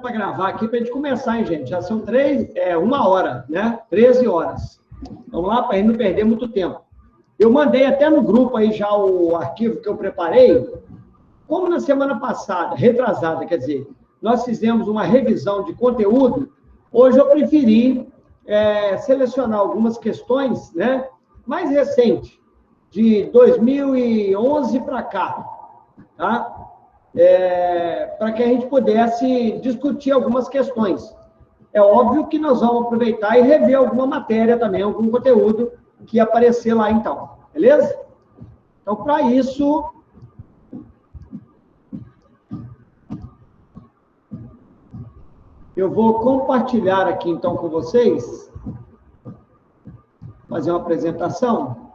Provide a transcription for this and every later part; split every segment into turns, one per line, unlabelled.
para gravar aqui para a gente começar, hein, gente? Já são 1 hora, né? 13 horas. Vamos lá, para a gente não perder muito tempo. Eu mandei até no grupo aí já o arquivo que eu preparei. Como na semana passada, retrasada, quer dizer, nós fizemos uma revisão de conteúdo, hoje eu preferi selecionar algumas questões, né, mais recentes, de 2011 para cá, tá? Para que a gente pudesse discutir algumas questões. É óbvio que nós vamos aproveitar e rever alguma matéria também, algum conteúdo que aparecer lá, então. Beleza? Então, para isso, eu vou compartilhar aqui, então, com vocês, fazer uma apresentação.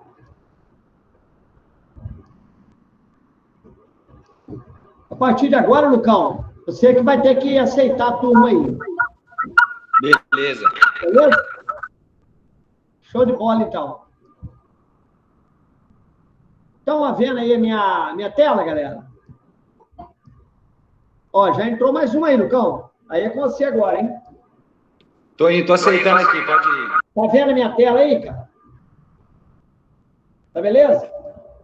A partir de agora, Lucão, você que vai ter que aceitar a turma aí.
Beleza.
Beleza? Show de bola, então. Estão vendo aí a minha tela, galera? Ó, já entrou mais uma aí, Lucão. Aí é com você agora, hein?
Tô aceitando aqui, pode ir.
Tá vendo a minha tela aí, cara? Tá beleza?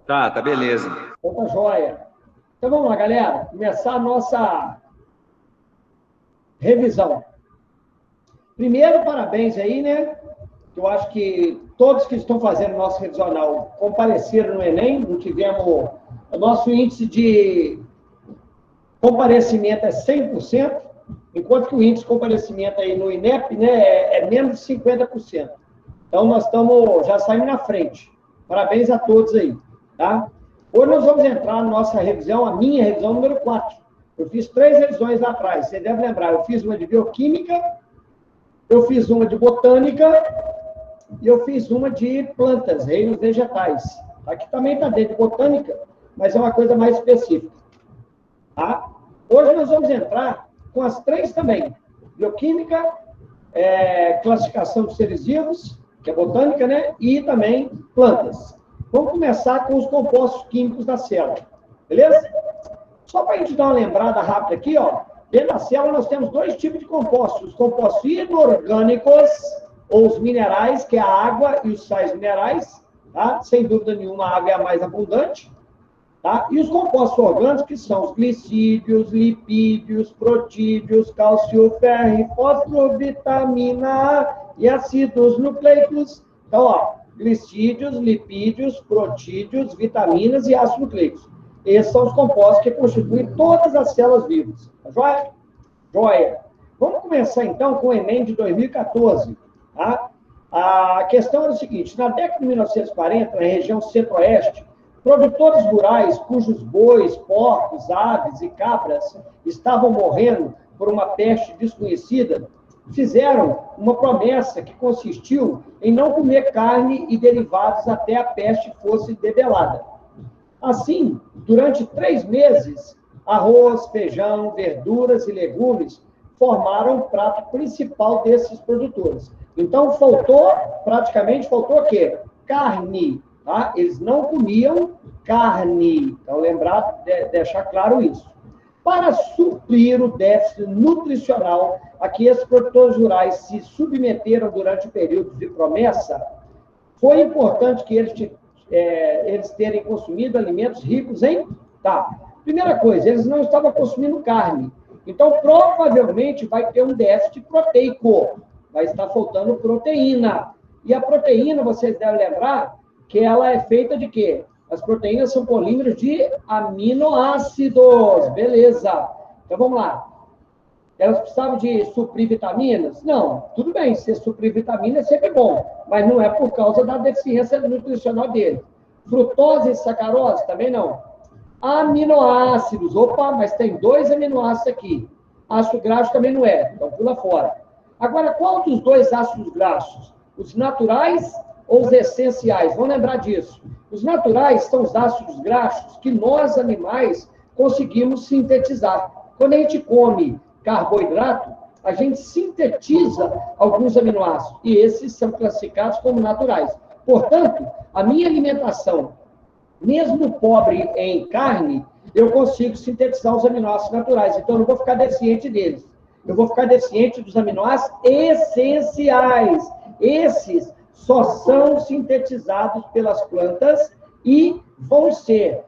Tá beleza.
Então tá joia. Então vamos lá, galera. Começar a nossa revisão. Primeiro, parabéns aí, né? Eu acho que todos que estão fazendo o nosso revisional compareceram no Enem. Não tivemos... O nosso índice de comparecimento é 100%, enquanto que o índice de comparecimento aí no INEP, né, é menos de 50%. Então, nós já saímos na frente. Parabéns a todos aí, tá? Hoje nós vamos entrar na nossa revisão, a minha revisão número 4. Eu fiz 3 revisões lá atrás, você deve lembrar. Eu fiz uma de bioquímica, eu fiz uma de botânica e eu fiz uma de plantas, reinos vegetais. Aqui também está dentro de botânica, mas é uma coisa mais específica. Tá? Hoje nós vamos entrar com as 3 também. Bioquímica, classificação de seres vivos, que é botânica, né? E também plantas. Vamos começar com os compostos químicos da célula. Beleza? Só para a gente dar uma lembrada rápida aqui, ó. Dentro da célula nós temos 2 tipos de compostos. Os compostos inorgânicos, ou os minerais, que é a água e os sais minerais. Tá? Sem dúvida nenhuma, a água é a mais abundante. Tá? E os compostos orgânicos, que são os glicídios, lipídios, protídeos, cálcio, ferro, fósforo, vitamina A e ácidos nucleicos. Então, ó, glicídios, lipídios, protídeos, vitaminas e ácidos nucleicos. Esses são os compostos que constituem todas as células vivas. Tá joia? Joia. Vamos começar, então, com o Enem de 2014. Tá? A questão é o seguinte: na década de 1940, na região centro-oeste, produtores rurais cujos bois, porcos, aves e cabras estavam morrendo por uma peste desconhecida, fizeram uma promessa que consistiu em não comer carne e derivados até a peste fosse debelada. Assim, durante 3 meses, arroz, feijão, verduras e legumes formaram o prato principal desses produtores. Então, praticamente faltou o quê? Carne. Tá? Eles não comiam carne. Então, deixar claro isso. Para suprir o déficit nutricional a que esses produtores rurais se submeteram durante o período de promessa, foi importante que eles terem consumido alimentos ricos em... Tá. Primeira coisa, eles não estavam consumindo carne. Então, provavelmente, vai ter um déficit proteico. Vai estar faltando proteína. E a proteína, vocês devem lembrar, que ela é feita de quê? As proteínas são polímeros de aminoácidos. Beleza. Então, vamos lá. Elas precisavam de suprir vitaminas? Não. Tudo bem, se suprir vitamina é sempre bom, mas não é por causa da deficiência nutricional dele. Frutose e sacarose? Também não. Aminoácidos. Opa, mas tem 2 aminoácidos aqui. Ácido graxo também não é, então pula fora. Agora, qual dos 2 ácidos graxos? Os naturais ou os essenciais? Vamos lembrar disso. Os naturais são os ácidos graxos que nós, animais, conseguimos sintetizar. Quando a gente come carboidrato, a gente sintetiza alguns aminoácidos, e esses são classificados como naturais. Portanto, a minha alimentação, mesmo pobre em carne, eu consigo sintetizar os aminoácidos naturais, então eu não vou ficar deficiente deles. eu vou ficar deficiente dos aminoácidos essenciais. Esses só são sintetizados pelas plantas e vão ser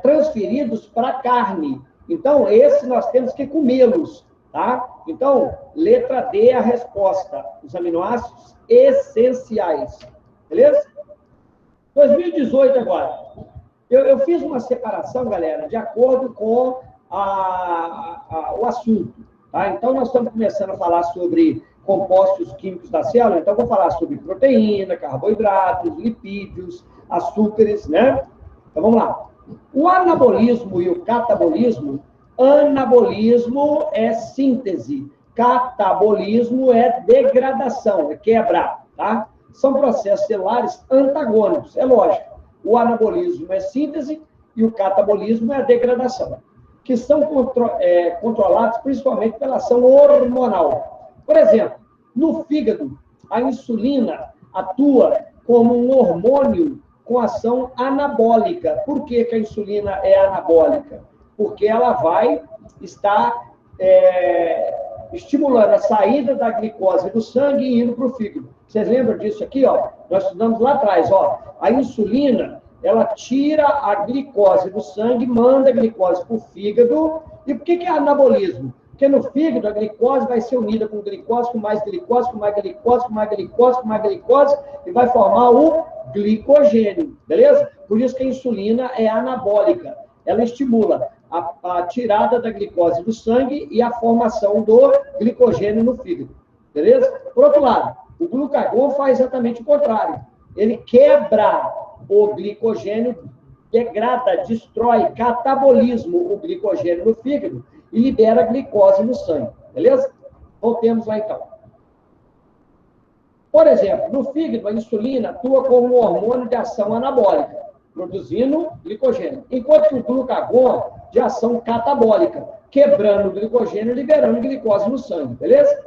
transferidos para a carne. Então, esses nós temos que comê-los, tá? Então, letra D é a resposta. Os aminoácidos essenciais. Beleza? 2018 agora. Eu fiz uma separação, galera, de acordo com o assunto. Tá? Então, nós estamos começando a falar sobre compostos químicos da célula. Então, vou falar sobre proteína, carboidratos, lipídios, açúcares, né? Então, vamos lá. O anabolismo e o catabolismo, anabolismo é síntese, catabolismo é degradação, é quebrar, tá? São processos celulares antagônicos, é lógico. O anabolismo é síntese e o catabolismo é a degradação, que são controlados principalmente pela ação hormonal. Por exemplo, no fígado, a insulina atua como um hormônio com ação anabólica. Por que a insulina é anabólica? Porque ela vai estar estimulando a saída da glicose do sangue e indo para o fígado. Vocês lembram disso aqui? Ó? Nós estudamos lá atrás. Ó. A insulina, ela tira a glicose do sangue, manda a glicose para o fígado. E por que é anabolismo? Porque no fígado a glicose vai ser unida com glicose, com mais glicose, com mais glicose, com mais glicose, com mais glicose, e vai formar o glicogênio, beleza? Por isso que a insulina é anabólica. Ela estimula a tirada da glicose do sangue e a formação do glicogênio no fígado, beleza? Por outro lado, o glucagon faz exatamente o contrário. Ele quebra o glicogênio, degrada, destrói, catabolismo o glicogênio no fígado e libera a glicose no sangue, beleza? Voltemos lá então. Por exemplo, no fígado, a insulina atua como um hormônio de ação anabólica, produzindo glicogênio, enquanto que o glucagon de ação catabólica, quebrando o glicogênio e liberando glicose no sangue, beleza?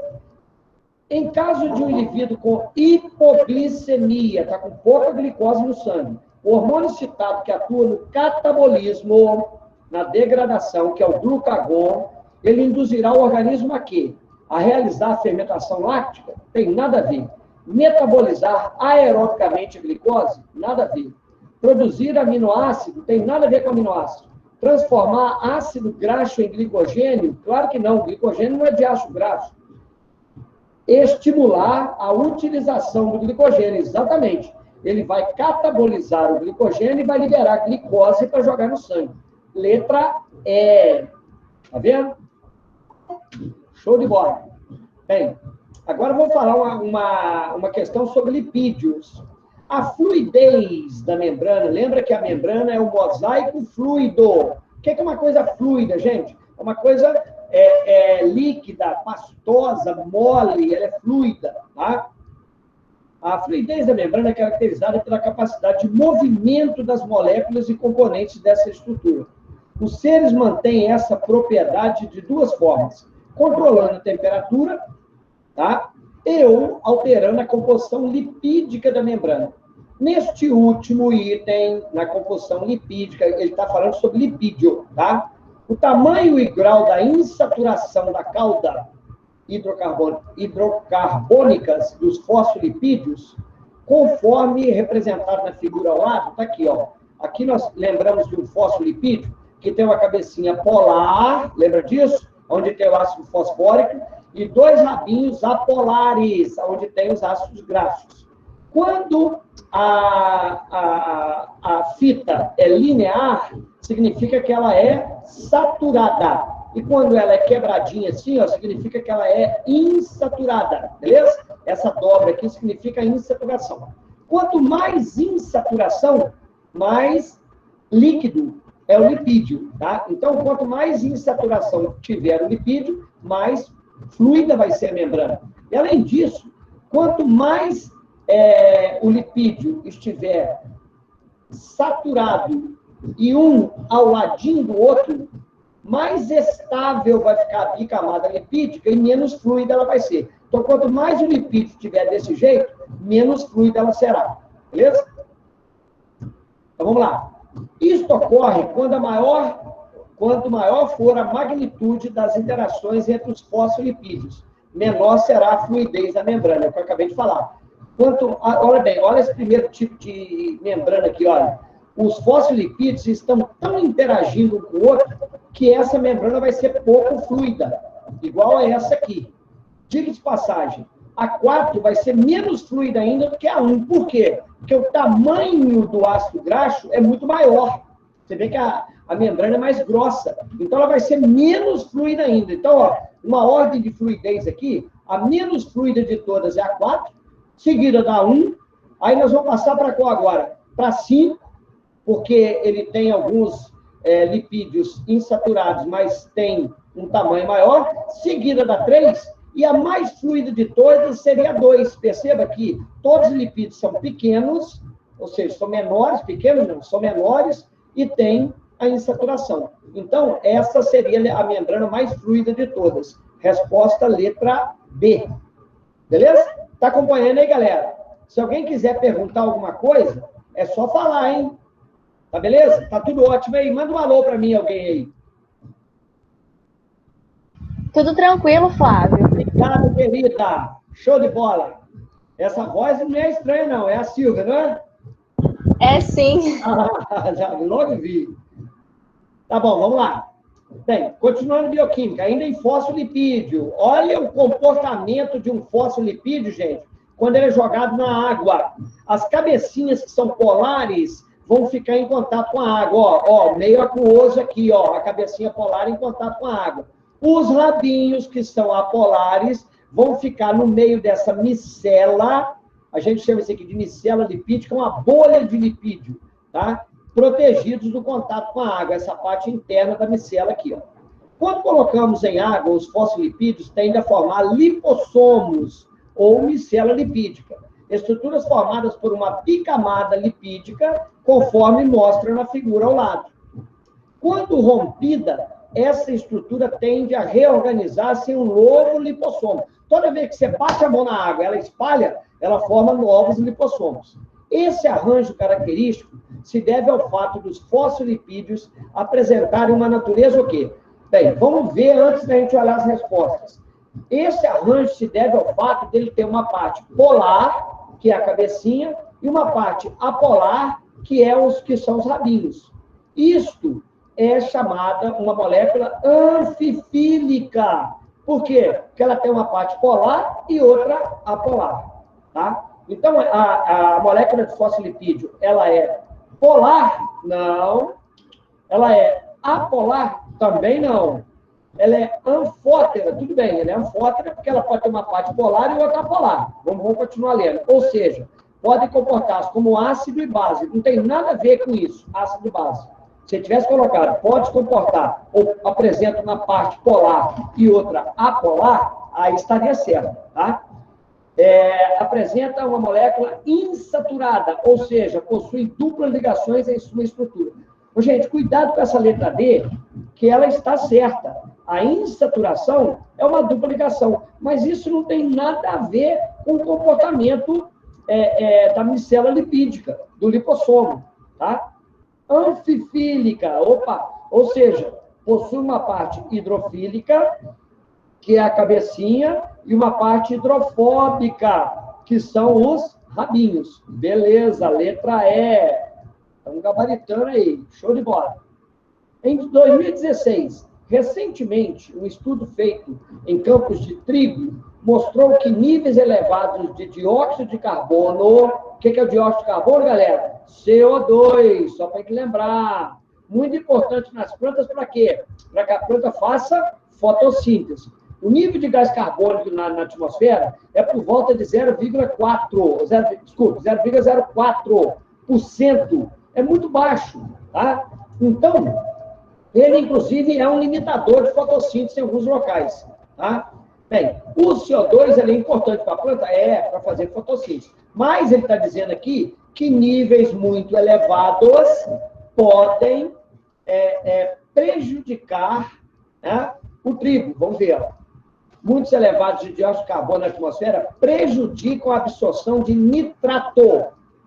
Em caso de um indivíduo com hipoglicemia, está com pouca glicose no sangue, o hormônio citado que atua no catabolismo, na degradação, que é o glucagon, ele induzirá o organismo a quê? A realizar a fermentação láctica? Tem nada a ver. Metabolizar aerobicamente a glicose? Nada a ver. Produzir aminoácido? Tem nada a ver com aminoácido. Transformar ácido graxo em glicogênio? Claro que não. Glicogênio não é de ácido graxo. Estimular a utilização do glicogênio, exatamente. Ele vai catabolizar o glicogênio e vai liberar glicose para jogar no sangue. Letra E. Tá vendo? Show de bola. Bem, agora vou falar uma questão sobre lipídios. A fluidez da membrana, lembra que a membrana é um mosaico fluido. O que é uma coisa fluida, gente? É uma coisa líquida, pastosa, mole, ela é fluida, tá? A fluidez da membrana é caracterizada pela capacidade de movimento das moléculas e componentes dessa estrutura. Os seres mantêm essa propriedade de duas formas: controlando a temperatura, tá? ou alterando a composição lipídica da membrana. Neste último item, na composição lipídica, ele está falando sobre lipídio, tá? O tamanho e grau da insaturação da cauda hidrocarbônicas dos fosfolipídios, conforme representado na figura ao lado, está aqui, ó. Aqui nós lembramos de um fosfolipídio que tem uma cabecinha polar, lembra disso? Onde tem o ácido fosfórico, e dois rabinhos apolares, onde tem os ácidos graxos. Quando a fita é linear, significa que ela é saturada. E quando ela é quebradinha assim, ó, significa que ela é insaturada, beleza? Essa dobra aqui significa insaturação. Quanto mais insaturação, mais líquido é o lipídio, tá? Então, quanto mais insaturação tiver o lipídio, mais fluida vai ser a membrana. E, além disso, quanto mais o lipídio estiver saturado e um ao ladinho do outro, mais estável vai ficar a bicamada lipídica e menos fluida ela vai ser. Então, quanto mais o lipídio estiver desse jeito, menos fluida ela será. Beleza? Então, vamos lá. Isto ocorre quando a maior quanto maior for a magnitude das interações entre os fosfolipídios, menor será a fluidez da membrana, é o que eu acabei de falar. Olha bem, olha esse primeiro tipo de membrana aqui, olha. Os fosfolipídios estão tão interagindo um com o outro que essa membrana vai ser pouco fluida, igual a essa aqui. Diga de passagem, a 4 vai ser menos fluida ainda do que a 1. Por quê? Porque o tamanho do ácido graxo é muito maior. Você vê que a membrana é mais grossa. Então, ela vai ser menos fluida ainda. Então, ó, uma ordem de fluidez aqui, a menos fluida de todas é a 4, seguida da 1. Aí nós vamos passar para qual agora? Para 5, porque ele tem alguns lipídios insaturados, mas tem um tamanho maior. Seguida da 3. E a mais fluida de todas seria a 2. Perceba que todos os lipídios são pequenos, ou seja, são menores, pequenos não, são menores, e tem a insaturação. Então, essa seria a membrana mais fluida de todas. Resposta letra B. Beleza? Tá acompanhando aí, galera? Se alguém quiser perguntar alguma coisa, é só falar, hein? Tá beleza? Tá tudo ótimo aí. Manda um alô para mim, alguém aí.
Tudo tranquilo, Flávio.
Obrigado, querida. Show de bola. Essa voz não é estranha, não. É a Silvia, não é?
É sim.
Já logo vi. Tá bom, vamos lá. Bem, continuando bioquímica, ainda em fosfolipídio. Olha o comportamento de um fosfolipídio, gente, quando ele é jogado na água. As cabecinhas que são polares vão ficar em contato com a água. Ó, meio aquoso aqui, ó, a cabecinha polar em contato com a água. Os rabinhos, que são apolares, vão ficar no meio dessa micela, a gente chama isso aqui de micela lipídica, uma bolha de lipídio, tá? Protegidos do contato com a água, essa parte interna da micela aqui, ó. Quando colocamos em água, os fosfolipídios tendem a formar lipossomos, ou micela lipídica, estruturas formadas por uma bicamada lipídica, conforme mostra na figura ao lado. Quando rompida, essa estrutura tende a reorganizar-se em um novo lipossomo. Toda vez que você bate a mão na água, ela espalha, ela forma novos lipossomos. Esse arranjo característico se deve ao fato dos fosfolipídios apresentarem uma natureza o quê? Bem, vamos ver antes da gente olhar as respostas. Esse arranjo se deve ao fato dele ter uma parte polar, que é a cabecinha, e uma parte apolar, que são os rabinhos. Isto é chamada uma molécula anfifílica. Por quê? Porque ela tem uma parte polar e outra apolar. Tá? Então, a molécula de fosfolipídio, ela é polar? Não. Ela é apolar? Também não. Ela é anfótera? Tudo bem, ela é anfótera porque ela pode ter uma parte polar e outra apolar. Vamos continuar lendo. Ou seja, pode comportar-se como ácido e base. Não tem nada a ver com isso, ácido e base. Se tivesse colocado, pode se comportar, ou apresenta uma parte polar e outra apolar, aí estaria certo, tá? Apresenta uma molécula insaturada, ou seja, possui duplas ligações em sua estrutura. Gente, cuidado com essa letra D, que ela está certa. A insaturação é uma dupla ligação, mas isso não tem nada a ver com o comportamento da micela lipídica, do lipossomo, tá? Anfifílica, ou seja, possui uma parte hidrofílica, que é a cabecinha, e uma parte hidrofóbica, que são os rabinhos. Beleza, letra E. Estamos gabaritando aí, show de bola. Em 2016, recentemente, um estudo feito em campos de trigo mostrou que níveis elevados de dióxido de carbono. O que é o dióxido de carbono, galera? CO2, só para gente lembrar. Muito importante nas plantas, para quê? Para que a planta faça fotossíntese. O nível de gás carbônico na atmosfera é por volta de 0,04%. É muito baixo, tá? Então, ele, inclusive, é um limitador de fotossíntese em alguns locais, tá? Bem, o CO2 ele é importante para a planta? Para fazer fotossíntese. Mas ele está dizendo aqui que níveis muito elevados podem prejudicar, né, o trigo. Vamos ver. Muitos elevados de dióxido de carbono na atmosfera prejudicam a absorção de nitrato.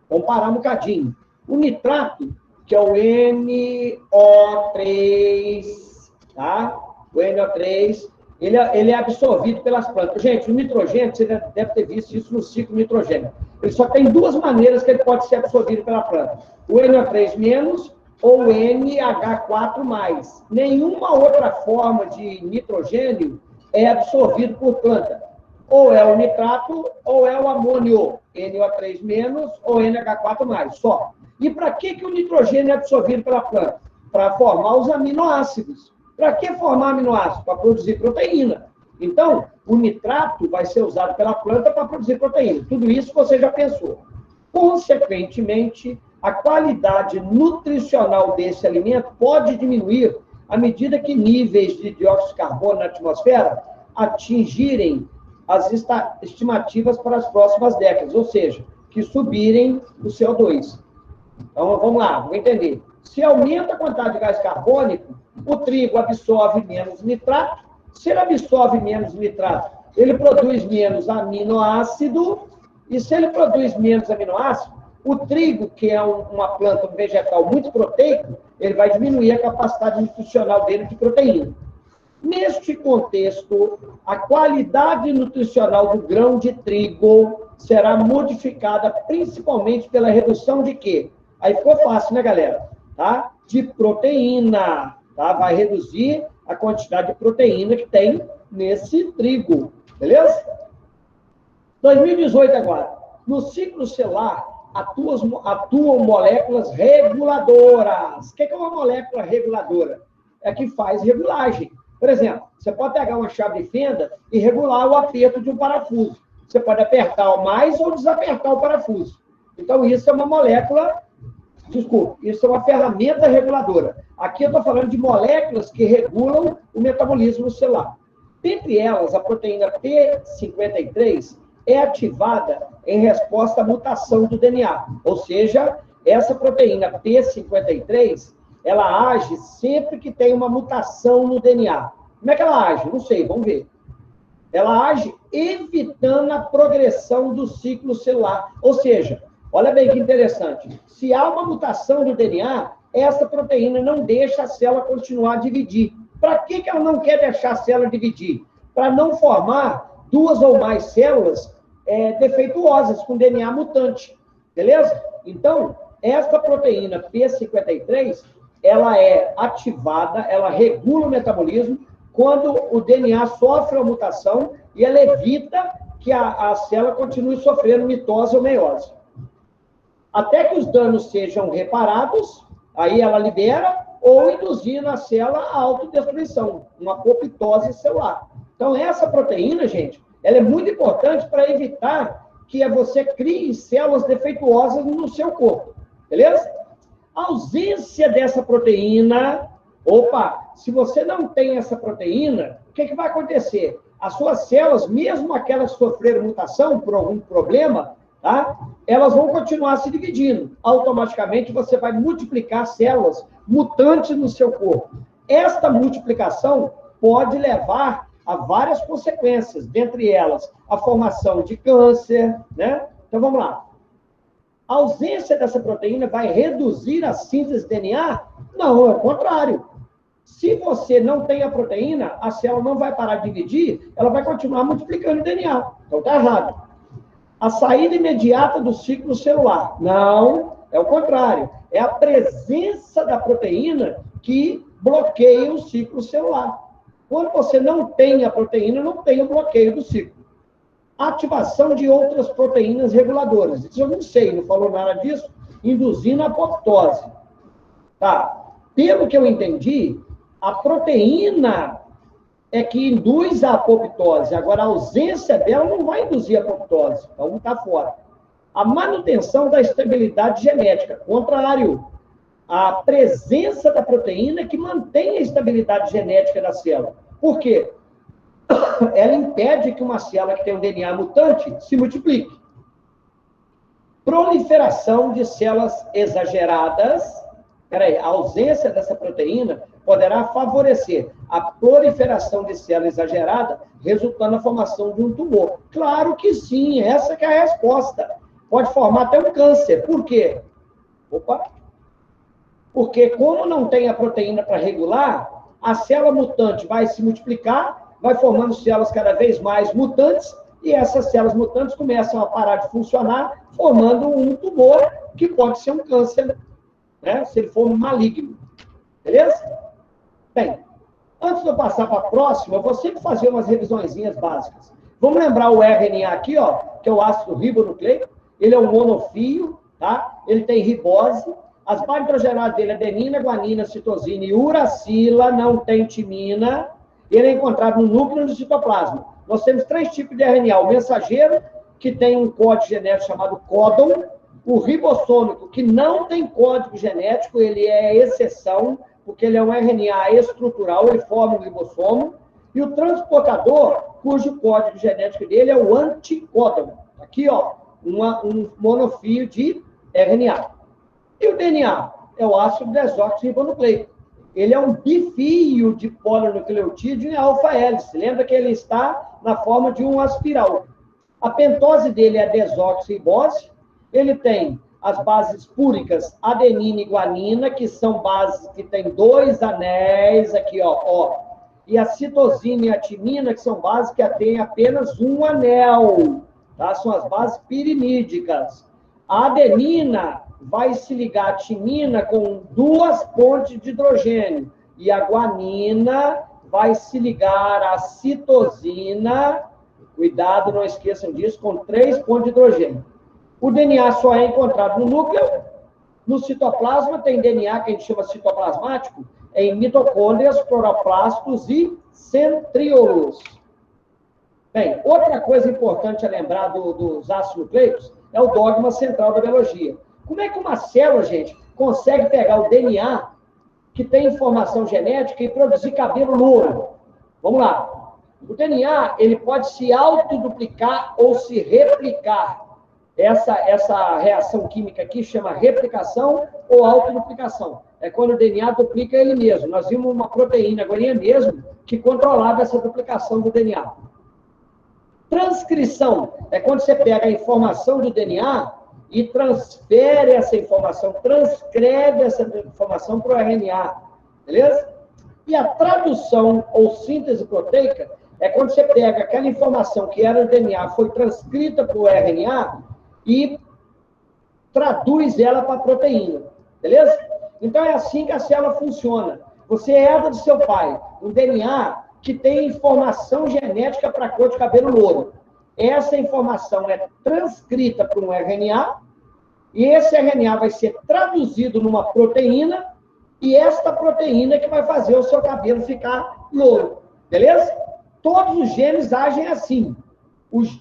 Vamos parar um bocadinho. O nitrato que é o NO3, tá? O NO3, ele é absorvido pelas plantas. Gente, o nitrogênio, você deve ter visto isso no ciclo nitrogênio. Ele só tem duas maneiras que ele pode ser absorvido pela planta. O NO3- ou o NH4+. Nenhuma outra forma de nitrogênio é absorvido por planta. Ou é o nitrato, ou é o amônio, NO3- ou NH4+, só. E para que o nitrogênio é absorvido pela planta? Para formar os aminoácidos. Para que formar aminoácidos? Para produzir proteína. Então, o nitrato vai ser usado pela planta para produzir proteína. Tudo isso você já pensou. Consequentemente, a qualidade nutricional desse alimento pode diminuir à medida que níveis de dióxido de carbono na atmosfera atingirem as estimativas para as próximas décadas, ou seja, que subirem o CO2. Então, vamos lá, vamos entender. Se aumenta a quantidade de gás carbônico, o trigo absorve menos nitrato. Se ele absorve menos nitrato, ele produz menos aminoácido. E se ele produz menos aminoácido, o trigo, que é uma planta, um vegetal muito proteico, ele vai diminuir a capacidade nutricional dele de proteína. Neste contexto, a qualidade nutricional do grão de trigo será modificada principalmente pela redução de quê? Aí ficou fácil, né, galera? Tá? De proteína. Tá? Vai reduzir a quantidade de proteína que tem nesse trigo. Beleza? 2018 agora. No ciclo celular, atuam moléculas reguladoras. O que é uma molécula reguladora? É que faz regulagem. Por exemplo, você pode pegar uma chave de fenda e regular o aperto de um parafuso. Você pode apertar mais ou desapertar o parafuso. Então, isso é uma molécula, isso é uma ferramenta reguladora. Aqui eu estou falando de moléculas que regulam o metabolismo celular. Dentre elas, a proteína P53 é ativada em resposta à mutação do DNA. Ou seja, essa proteína P53, ela age sempre que tem uma mutação no DNA. Como é que ela age? Não sei, vamos ver. Ela age evitando a progressão do ciclo celular. Ou seja, olha bem que interessante. Se há uma mutação do DNA, essa proteína não deixa a célula continuar a dividir. Para que ela não quer deixar a célula dividir? Para não formar duas ou mais células defeituosas, com DNA mutante. Beleza? Então, essa proteína P53, ela é ativada, ela regula o metabolismo quando o DNA sofre uma mutação e ela evita que a célula continue sofrendo mitose ou meiose. Até que os danos sejam reparados, aí ela libera ou induzir na célula a autodestruição, uma apoptose celular. Então, essa proteína, gente, ela é muito importante para evitar que você crie células defeituosas no seu corpo. Beleza? A ausência dessa proteína, se você não tem essa proteína, o que vai acontecer? As suas células, mesmo aquelas que sofreram mutação por algum problema, tá? Elas vão continuar se dividindo. Automaticamente você vai multiplicar células mutantes no seu corpo. Esta multiplicação pode levar a várias consequências, dentre elas a formação de câncer, né? Então vamos lá. A ausência dessa proteína vai reduzir a síntese de DNA? Não, é o contrário. Se você não tem a proteína, a célula não vai parar de dividir, ela vai continuar multiplicando o DNA. Então está errado. A saída imediata do ciclo celular? Não, é o contrário. É a presença da proteína que bloqueia o ciclo celular. Quando você não tem a proteína, não tem o bloqueio do ciclo. Ativação de outras proteínas reguladoras. Isso eu não sei, não falou nada disso. Induzindo a apoptose. Tá. Pelo que eu entendi, a proteína é que induz a apoptose. Agora, a ausência dela não vai induzir a apoptose. Então, está fora. A manutenção da estabilidade genética. Contrário. A presença da proteína é que mantém a estabilidade genética da célula. Por quê? Ela impede que uma célula que tem um DNA mutante se multiplique. Proliferação de células exageradas. A ausência dessa proteína poderá favorecer a proliferação de célula exagerada, resultando na formação de um tumor. Claro que sim, essa que é a resposta. Pode formar até um câncer. Por quê? Porque como não tem a proteína para regular, a célula mutante vai se multiplicar, vai formando células cada vez mais mutantes, e essas células mutantes começam a parar de funcionar, formando um tumor, que pode ser um câncer, né? Se ele for maligno. Beleza? Bem, antes de eu passar para a próxima, eu vou sempre fazer umas revisõezinhas básicas. Vamos lembrar o RNA aqui, ó, que é o ácido ribonucleico. Ele é um monofio, tá? Ele tem ribose. As bases hidrogenadas dele é adenina, guanina, citosina e uracila, não tem timina. Ele é encontrado no núcleo do citoplasma. Nós temos 3 tipos de RNA. O mensageiro, que tem um código genético chamado códon. O ribossômico, que não tem código genético, ele é exceção, porque ele é um RNA estrutural, ele forma um ribossomo. E o transportador, cujo código genético dele é o anticódon. Aqui, ó, um monofio de RNA. E o DNA é o ácido desoxirribonucleico. Ele é um bifio de polinucleotídeo em alfa-hélice. Lembra que ele está na forma de uma espiral. A pentose dele é a desoxirribose. Ele tem as bases púricas adenina e guanina, que são bases que têm 2 anéis aqui, ó. E a citosina e a timina, que são bases que têm apenas um anel. Tá? São as bases pirimídicas. A adenina vai se ligar à timina com 2 pontes de hidrogênio. E a guanina vai se ligar à citosina, cuidado, não esqueçam disso, com 3 pontos de hidrogênio. O DNA só é encontrado no núcleo. No citoplasma tem DNA que a gente chama citoplasmático, em mitocôndrias, cloroplastos e centríolos. Bem, outra coisa importante a lembrar dos ácidos nucleicos é o dogma central da biologia. Como é que uma célula, gente, consegue pegar o DNA, que tem informação genética, e produzir cabelo louro? Vamos lá. O DNA, ele pode se autoduplicar ou se replicar. Essa reação química aqui chama replicação ou autoduplicação. É quando o DNA duplica ele mesmo. Nós vimos uma proteína agora mesmo que controlava essa duplicação do DNA. Transcrição é quando você pega a informação do DNA e transfere essa informação, transcreve essa informação para o RNA. Beleza? E a tradução ou síntese proteica é quando você pega aquela informação que era do DNA, foi transcrita para o RNA e traduz ela para a proteína. Beleza? Então é assim que a célula funciona. Você herda do seu pai um DNA que tem informação genética para a cor de cabelo louro. Essa informação é transcrita por um RNA, e esse RNA vai ser traduzido numa proteína, e esta proteína que vai fazer o seu cabelo ficar louro. Beleza? Todos os genes agem assim.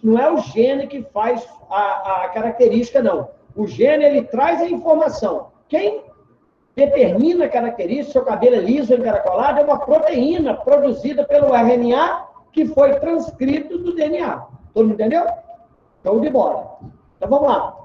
Não é o gene que faz a característica, não. O gene, ele traz a informação. Quem determina a característica, seu cabelo é liso ou encaracolado, é uma proteína produzida pelo RNA que foi transcrito do DNA. Todo mundo entendeu? Então, de bola. Então, vamos lá.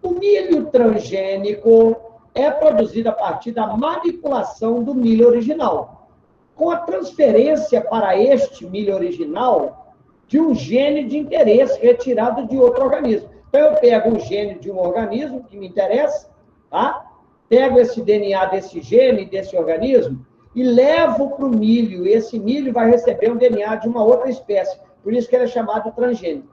O milho transgênico é produzido a partir da manipulação do milho original, com a transferência para este milho original de um gene de interesse retirado de outro organismo. Então, eu pego um gene de um organismo que me interessa, tá? Pego esse DNA desse gene, desse organismo, e levo para o milho. E esse milho vai receber um DNA de uma outra espécie. Por isso que ele é chamado transgênico.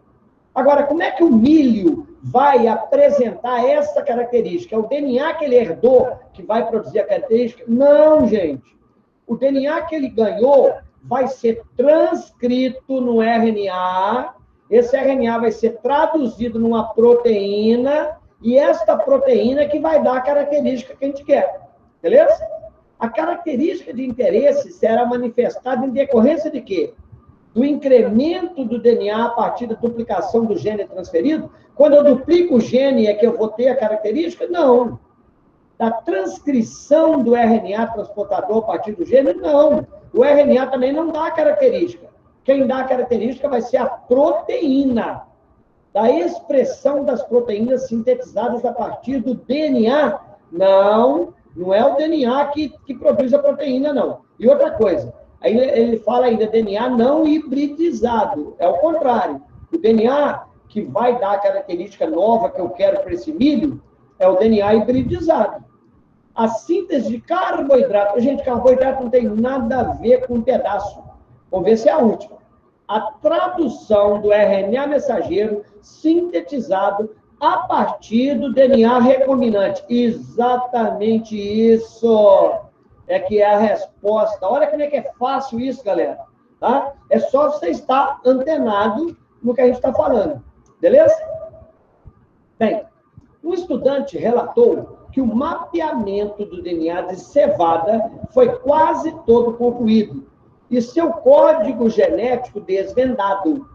Agora, como é que o milho vai apresentar essa característica? É o DNA que ele herdou que vai produzir a característica? Não, gente. O DNA que ele ganhou vai ser transcrito no RNA. Esse RNA vai ser traduzido numa proteína, e esta proteína é que vai dar a característica que a gente quer. Beleza? A característica de interesse será manifestada em decorrência de quê? Do incremento do DNA a partir da duplicação do gene transferido. Quando eu duplico o gene, é que eu vou ter a característica? Não. Da transcrição do RNA transportador a partir do gene? Não. O RNA também não dá a característica. Quem dá a característica vai ser a proteína. Da expressão das proteínas sintetizadas a partir do DNA. Não é o DNA que produz a proteína, não. E outra coisa, aí ele fala ainda DNA não hibridizado. É o contrário. O DNA que vai dar a característica nova que eu quero para esse milho é o DNA hibridizado. A síntese de carboidrato. Gente, carboidrato não tem nada a ver com um pedaço. Vamos ver se é a última. A tradução do RNA mensageiro sintetizado a partir do DNA recombinante. Exatamente isso é que é a resposta. Olha como é que é fácil isso, galera. Tá? É só você estar antenado no que a gente está falando. Beleza? Bem, um estudante relatou que o mapeamento do DNA de cevada foi quase todo concluído e seu código genético desvendado.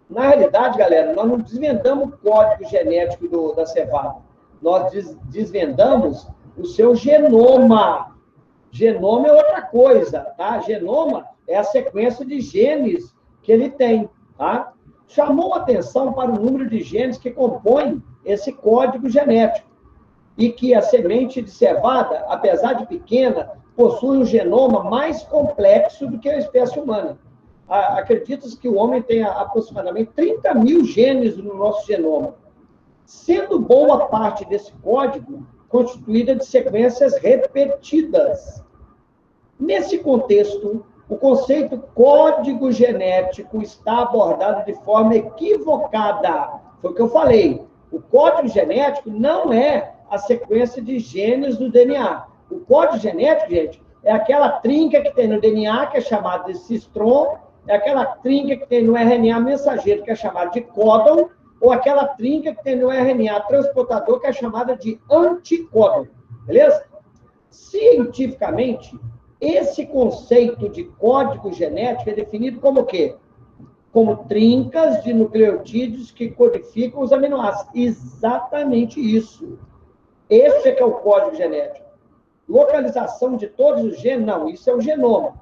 Na realidade, galera, nós não desvendamos o código genético da cevada. Nós desvendamos o seu genoma. Genoma é outra coisa, tá? Genoma é a sequência de genes que ele tem, tá? Chamou atenção para o número de genes que compõem esse código genético e que a semente de cevada, apesar de pequena, possui um genoma mais complexo do que a espécie humana. Acredita-se que o homem tem aproximadamente 30 mil genes no nosso genoma, sendo boa parte desse código constituída de sequências repetidas. Nesse contexto, o conceito código genético está abordado de forma equivocada. Foi o que eu falei. O código genético não é a sequência de genes do DNA. O código genético, gente, é aquela trinca que tem no DNA, que é chamada de cistron, é aquela trinca que tem no RNA mensageiro, que é chamada de códon, ou aquela trinca que tem no RNA transportador, que é chamada de anticódon. Beleza? Cientificamente, esse conceito de código genético é definido como o quê? Como trincas de nucleotídeos que codificam os aminoácidos. Exatamente isso. Esse é que é o código genético. Localização de todos os genes, não, isso é o genoma.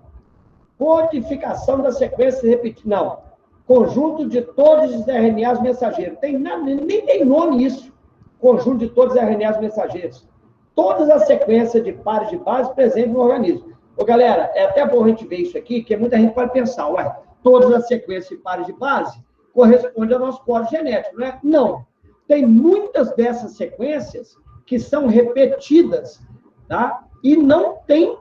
Codificação das sequências repetidas, não. Conjunto de todos os RNAs mensageiros. Nem tem nome isso. Conjunto de todos os RNAs mensageiros. Todas as sequências de pares de base presentes no organismo. Ô, galera, é até bom a gente ver isso aqui, que muita gente pode pensar, ué, todas as sequências de pares de base correspondem ao nosso código genético, não é? Não. Tem muitas dessas sequências que são repetidas, tá? E não tem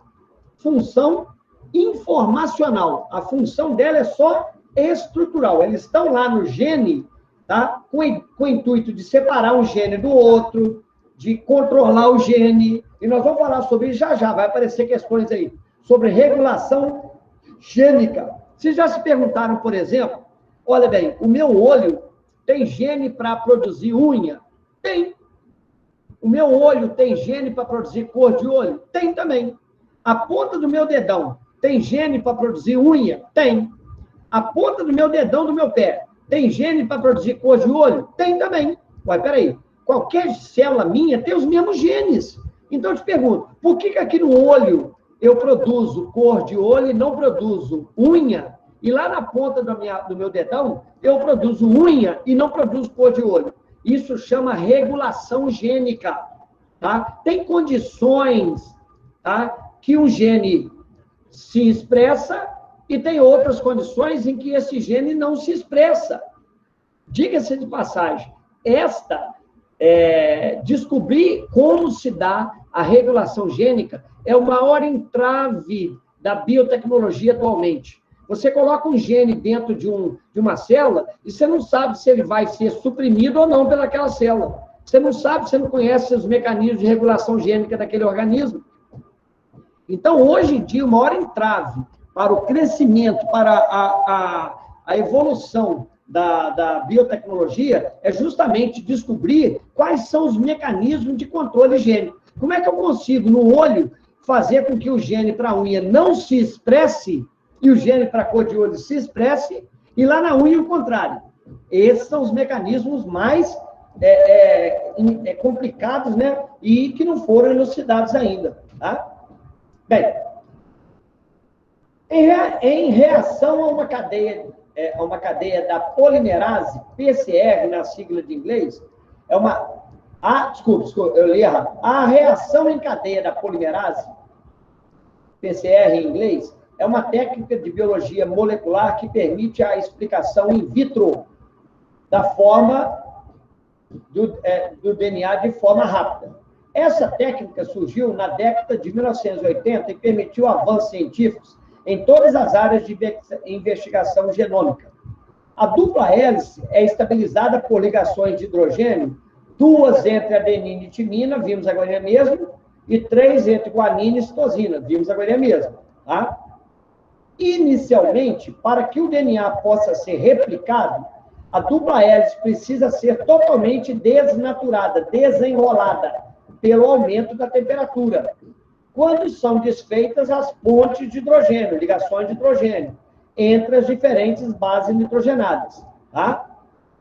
função informacional. A função dela é só estrutural. Eles estão lá no gene, tá? Com o intuito de separar um gene do outro, de controlar o gene. E nós vamos falar sobre isso já. Vai aparecer questões aí sobre regulação gênica. Vocês já se perguntaram, por exemplo, olha bem, o meu olho tem gene para produzir unha? Tem. O meu olho tem gene para produzir cor de olho? Tem também. A ponta do meu dedão tem gene para produzir unha? Tem. A ponta do meu dedão do meu pé tem gene para produzir cor de olho? Tem também. Ué, peraí. Qualquer célula minha tem os mesmos genes. Então, eu te pergunto, por que aqui no olho eu produzo cor de olho e não produzo unha? E lá na ponta do meu dedão, eu produzo unha e não produzo cor de olho. Isso chama regulação gênica. Tá? Tem condições, tá, que um gene se expressa e tem outras condições em que esse gene não se expressa. Diga-se de passagem, descobrir como se dá a regulação gênica é o maior entrave da biotecnologia atualmente. Você coloca um gene dentro de uma célula e você não sabe se ele vai ser suprimido ou não pelaquela célula. Você não sabe, você não conhece os mecanismos de regulação gênica daquele organismo. Então, hoje em dia, o maior entrave para o crescimento, para a evolução da biotecnologia é justamente descobrir quais são os mecanismos de controle gênico. Como é que eu consigo, no olho, fazer com que o gene para a unha não se expresse e o gene para a cor de olho se expresse, e lá na unha o contrário? Esses são os mecanismos mais complicados, né? E que não foram elucidados ainda. Tá? Bem, em reação a uma cadeia da polimerase, PCR, na sigla de inglês, desculpa, eu li errado. A reação em cadeia da polimerase, PCR em inglês, é uma técnica de biologia molecular que permite a explicação in vitro da forma do DNA de forma rápida. Essa técnica surgiu na década de 1980 e permitiu avanços científicos em todas as áreas de investigação genômica. A dupla hélice é estabilizada por ligações de hidrogênio, 2 entre adenina e timina, vimos agora mesmo, e 3 entre guanina e citosina, vimos agora mesmo. Tá? Inicialmente, para que o DNA possa ser replicado, a dupla hélice precisa ser totalmente desnaturada, desenrolada, pelo aumento da temperatura, quando são desfeitas as pontes de hidrogênio, ligações de hidrogênio, entre as diferentes bases nitrogenadas. Tá?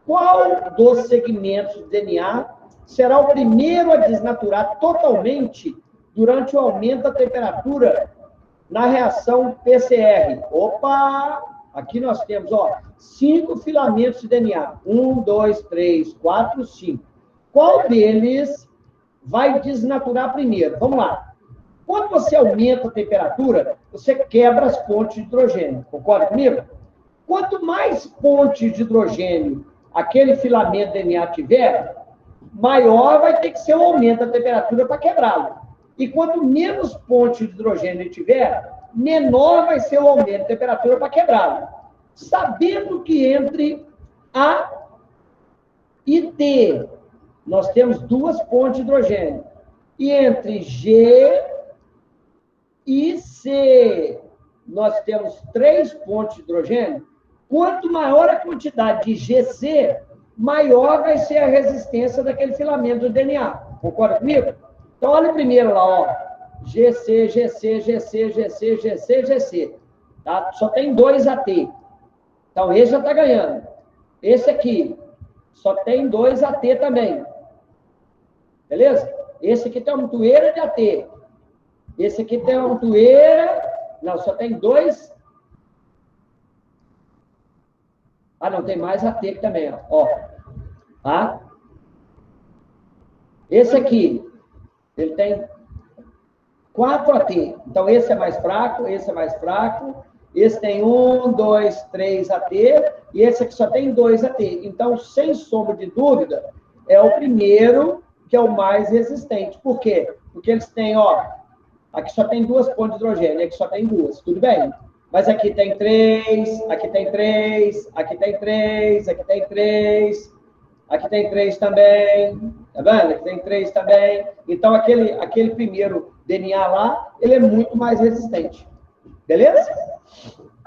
Qual dos segmentos do DNA será o primeiro a desnaturar totalmente durante o aumento da temperatura na reação PCR? Opa! Aqui nós temos, 5 filamentos de DNA. 1, 2, 3, 4, 5. Qual deles vai desnaturar primeiro? Vamos lá. Quando você aumenta a temperatura, você quebra as pontes de hidrogênio. Concorda comigo? Quanto mais pontes de hidrogênio aquele filamento de DNA tiver, maior vai ter que ser o aumento da temperatura para quebrá-lo. E quanto menos pontes de hidrogênio ele tiver, menor vai ser o aumento da temperatura para quebrá-lo. Sabendo que entre A e T nós temos 2 pontes de hidrogênio, e entre G e C nós temos 3 pontes de hidrogênio, quanto maior a quantidade de GC, maior vai ser a resistência daquele filamento do DNA. Concorda comigo? Então, olha primeiro lá, GC, GC, GC, GC, GC, GC. Tá? Só tem 2 AT. Então, esse já está ganhando. Esse aqui só tem 2 AT também. Beleza? Esse aqui tem uma montoeira de AT. Esse aqui tem uma montoeira... Não, só tem 2... Ah, não, tem mais AT aqui também, ó. Tá? Esse aqui, ele tem 4 AT. Então, esse é mais fraco, esse é mais fraco. Esse tem 1, 2, 3 AT. E esse aqui só tem 2 AT. Então, sem sombra de dúvida, é o primeiro que é o mais resistente. Por quê? Porque eles têm, aqui só tem 2 pontes de hidrogênio, aqui só tem 2. Tudo bem? Mas aqui tem 3, aqui tem 3, aqui tem 3, aqui tem 3, aqui tem 3 também. Tá vendo? Aqui tem 3 também. Então, aquele primeiro DNA lá, ele é muito mais resistente. Beleza?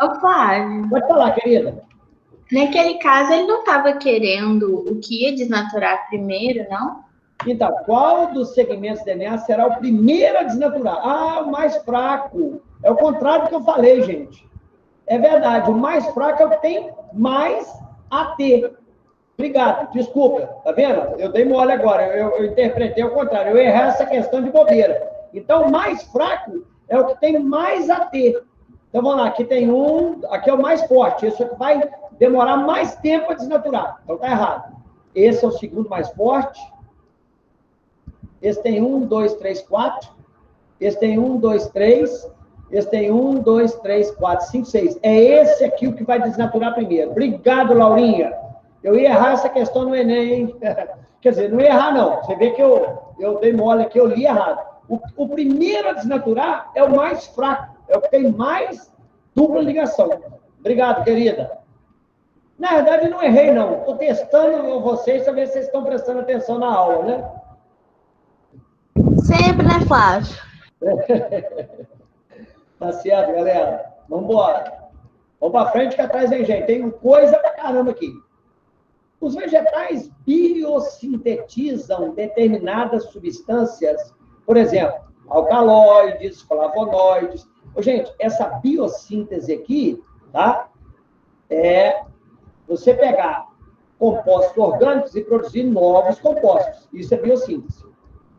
Ô, Flávio.
Pode falar, querida.
Naquele caso, ele não estava querendo o que ia desnaturar primeiro, não?
Então, qual dos segmentos do DNA será o primeiro a desnaturar? Ah, o mais fraco. É o contrário do que eu falei, gente. É verdade, o mais fraco é o que tem mais AT. Obrigado, desculpa, tá vendo? Eu dei mole agora, eu interpretei ao contrário, eu errei essa questão de bobeira. Então, o mais fraco é o que tem mais AT. Então, vamos lá, aqui tem aqui é o mais forte, isso aqui vai demorar mais tempo a desnaturar. Então, tá errado. Esse é o segundo mais forte. Esse tem 1, 2, 3, 4. Esse tem 1, 2, 3. Esse tem 1, 2, 3, 4, 5, 6. É esse aqui o que vai desnaturar primeiro. Obrigado, Laurinha. Eu ia errar essa questão no Enem, hein? Quer dizer, não ia errar, não. Você vê que eu dei mole aqui, eu li errado. O primeiro a desnaturar é o mais fraco. É o que tem mais dupla ligação. Obrigado, querida. Na verdade, eu não errei, não. Estou testando vocês para ver se vocês estão prestando atenção na aula, né?
Sempre, né, Flávio?
Tá certo, galera. Vamos embora. Vamos para frente que atrás vem gente. Tem coisa pra caramba aqui. Os vegetais biosintetizam determinadas substâncias, por exemplo, alcaloides, flavonoides. Gente, essa biossíntese aqui, tá? É você pegar compostos orgânicos e produzir novos compostos. Isso é biossíntese.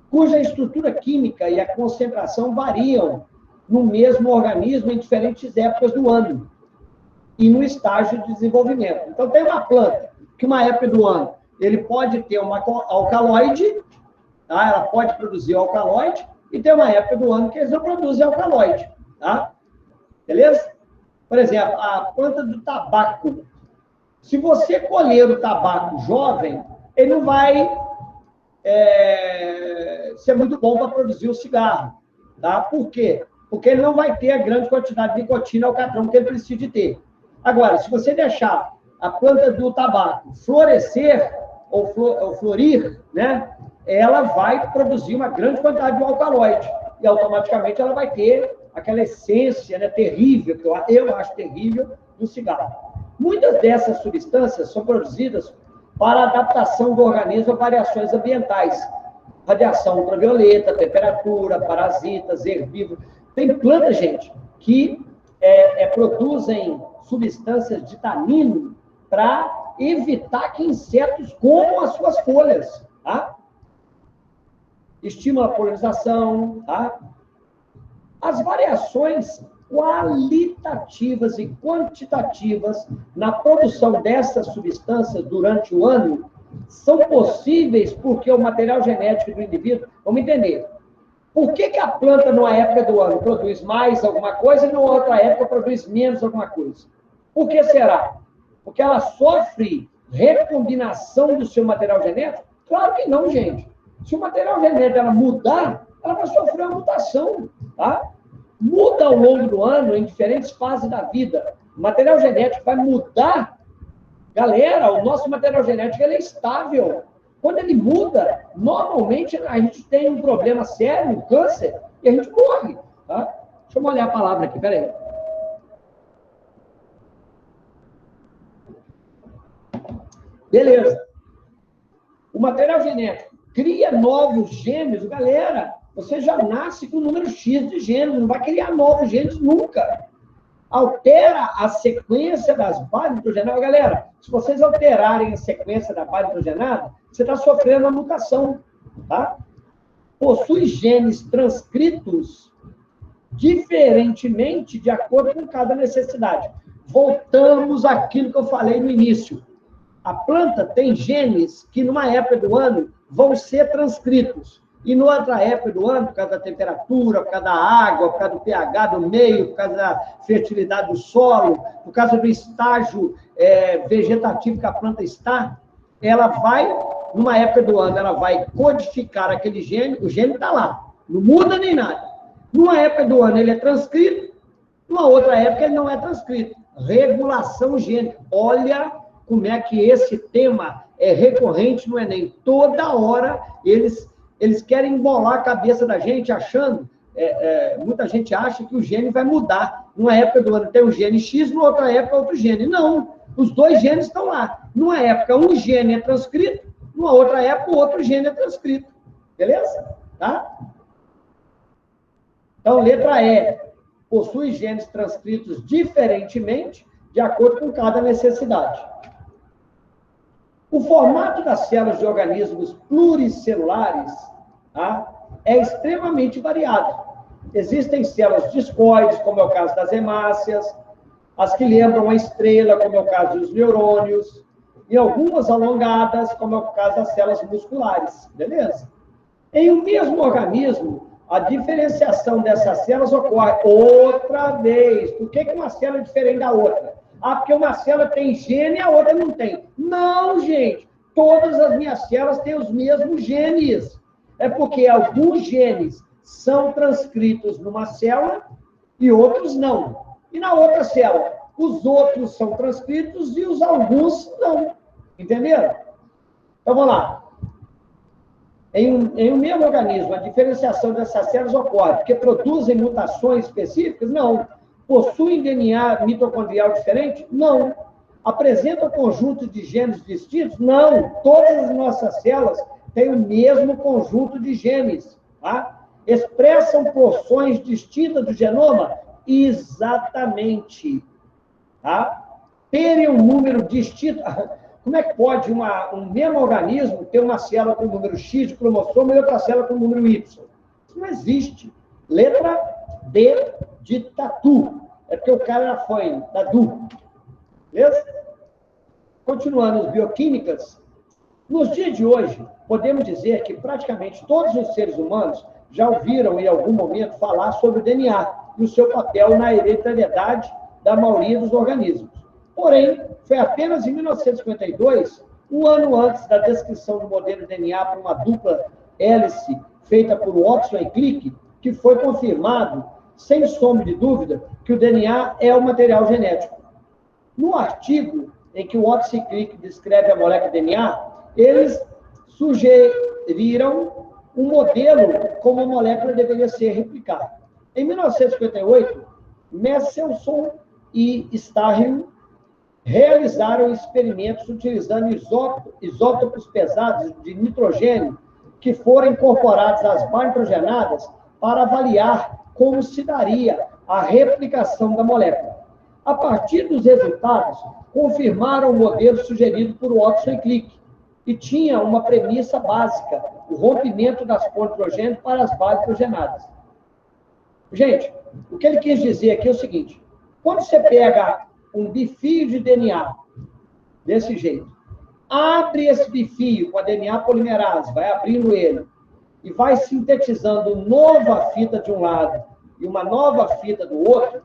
Cuja estrutura química e a concentração variam no mesmo organismo em diferentes épocas do ano e no estágio de desenvolvimento. Então, tem uma planta que, uma época do ano, ele pode ter uma alcaloide, tá? Ela pode produzir alcaloide, e tem uma época do ano que eles não produzem alcaloide, tá? Beleza? Por exemplo, a planta do tabaco. Se você colher o tabaco jovem, ele não vai ser muito bom para produzir o cigarro. Tá? Por quê? Porque ele não vai ter a grande quantidade de nicotina alcatrão que ele precisa de ter. Agora, se você deixar a planta do tabaco florescer ou florir, né, ela vai produzir uma grande quantidade de alcaloide e automaticamente ela vai ter aquela essência, né, terrível, que eu acho terrível, do cigarro. Muitas dessas substâncias são produzidas para a adaptação do organismo a variações ambientais. Radiação ultravioleta, temperatura, parasitas, herbívoros. Tem plantas, gente, que produzem substâncias de tanino para evitar que insetos comam as suas folhas. Tá? Estimula a polinização. Tá? As variações qualitativas e quantitativas na produção dessas substâncias durante o ano são possíveis porque o material genético do indivíduo... Vamos entender. Por que a planta, numa época do ano, produz mais alguma coisa e, numa outra época, produz menos alguma coisa? Por que será? Porque ela sofre recombinação do seu material genético? Claro que não, gente. Se o material genético ela mudar, ela vai sofrer uma mutação. Tá? Muda ao longo do ano, em diferentes fases da vida. O material genético vai mudar. Galera, o nosso material genético ele é estável. Quando ele muda, normalmente a gente tem um problema sério, um câncer, e a gente morre. Tá? Deixa eu molhar a palavra aqui, peraí. Beleza. O material genético cria novos genes. Galera, você já nasce com o número X de genes, não vai criar novos genes nunca. Altera a sequência das bases nitrogenadas. Galera, se vocês alterarem a sequência da base nitrogenada, você está sofrendo uma mutação. Tá? Possui genes transcritos diferentemente de acordo com cada necessidade. Voltamos àquilo que eu falei no início. A planta tem genes que, numa época do ano, vão ser transcritos. E, em outra época do ano, por causa da temperatura, por causa da água, por causa do pH do meio, por causa da fertilidade do solo, por causa do estágio vegetativo que a planta está, ela vai, numa época do ano, ela vai codificar aquele gene, o gene está lá, não muda nem nada. Numa época do ano, ele é transcrito, numa outra época, ele não é transcrito. Regulação gênica. Olha como é que esse tema é recorrente no Enem. Toda hora, eles querem embolar a cabeça da gente, achando, muita gente acha que o gene vai mudar. Numa época do ano tem um gene X, numa outra época outro gene. Não, os dois genes estão lá. Numa época um gene é transcrito, numa outra época o outro gene é transcrito. Beleza? Tá? Então, letra E, possui genes transcritos diferentemente, de acordo com cada necessidade. O formato das células de organismos pluricelulares, tá, é extremamente variado. Existem células discoides, como é o caso das hemácias, as que lembram a estrela, como é o caso dos neurônios, e algumas alongadas, como é o caso das células musculares. Beleza? Em um mesmo organismo, a diferenciação dessas células ocorre outra vez. Por que uma célula é diferente da outra? Ah, porque uma célula tem gene e a outra não tem. Não, gente. Todas as minhas células têm os mesmos genes. É porque alguns genes são transcritos numa célula e outros não. E na outra célula, os outros são transcritos e os alguns não. Entenderam? Então, vamos lá. Em um mesmo organismo, a diferenciação dessas células ocorre porque produzem mutações específicas? Não. Possuem DNA mitocondrial diferente? Não. Apresentam conjunto de genes distintos? Não. Todas as nossas células têm o mesmo conjunto de genes. Tá? Expressam porções distintas do genoma? Exatamente. Tá? Terem um número distinto... Como é que pode um mesmo organismo ter uma célula com número X de cromossomo e outra célula com número Y? Isso não existe. Letra D de tatu. É porque o cara era fã da Du. Beleza? Continuando as bioquímicas, nos dias de hoje, podemos dizer que praticamente todos os seres humanos já ouviram em algum momento falar sobre o DNA e o seu papel na hereditariedade da maioria dos organismos. Porém, foi apenas em 1952 um ano antes da descrição do modelo DNA para uma dupla hélice feita por Watson e Crick, que foi confirmado, sem sombra de dúvida, que o DNA é o material genético. No artigo em que Watson e Crick descreve a molécula DNA, eles sugeriram um modelo como a molécula deveria ser replicada. Em 1958, Michelson e Starling realizaram experimentos utilizando isótopos pesados de nitrogênio que foram incorporados às bases nitrogenadas para avaliar como se daria a replicação da molécula. A partir dos resultados, confirmaram o modelo sugerido por Watson e Crick, e tinha uma premissa básica, o rompimento das pontes de nitrogênio para as bases nitrogenadas. Gente, o que ele quis dizer aqui é o seguinte: quando você pega um bifio de DNA, desse jeito, abre esse bifio com a DNA polimerase, vai abrindo ele, e vai sintetizando nova fita de um lado e uma nova fita do outro,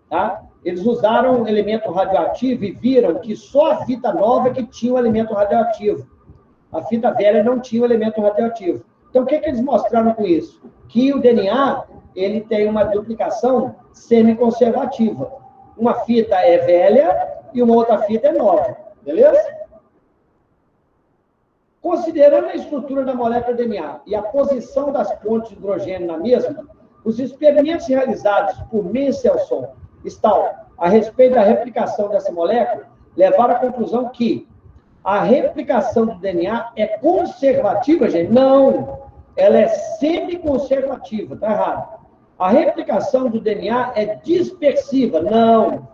tá? Eles usaram um elemento radioativo e viram que só a fita nova que tinha o elemento radioativo. A fita velha não tinha o elemento radioativo. Então, o que eles mostraram com isso? Que o DNA, ele tem uma duplicação semiconservativa. Uma fita é velha e uma outra fita é nova. Beleza? Considerando a estrutura da molécula DNA e a posição das pontes de hidrogênio na mesma, os experimentos realizados por Michelson e Stahl a respeito da replicação dessa molécula levaram à conclusão que a replicação do DNA é conservativa, gente? Não! Ela é semiconservativa, tá errado. A replicação do DNA é dispersiva? Não!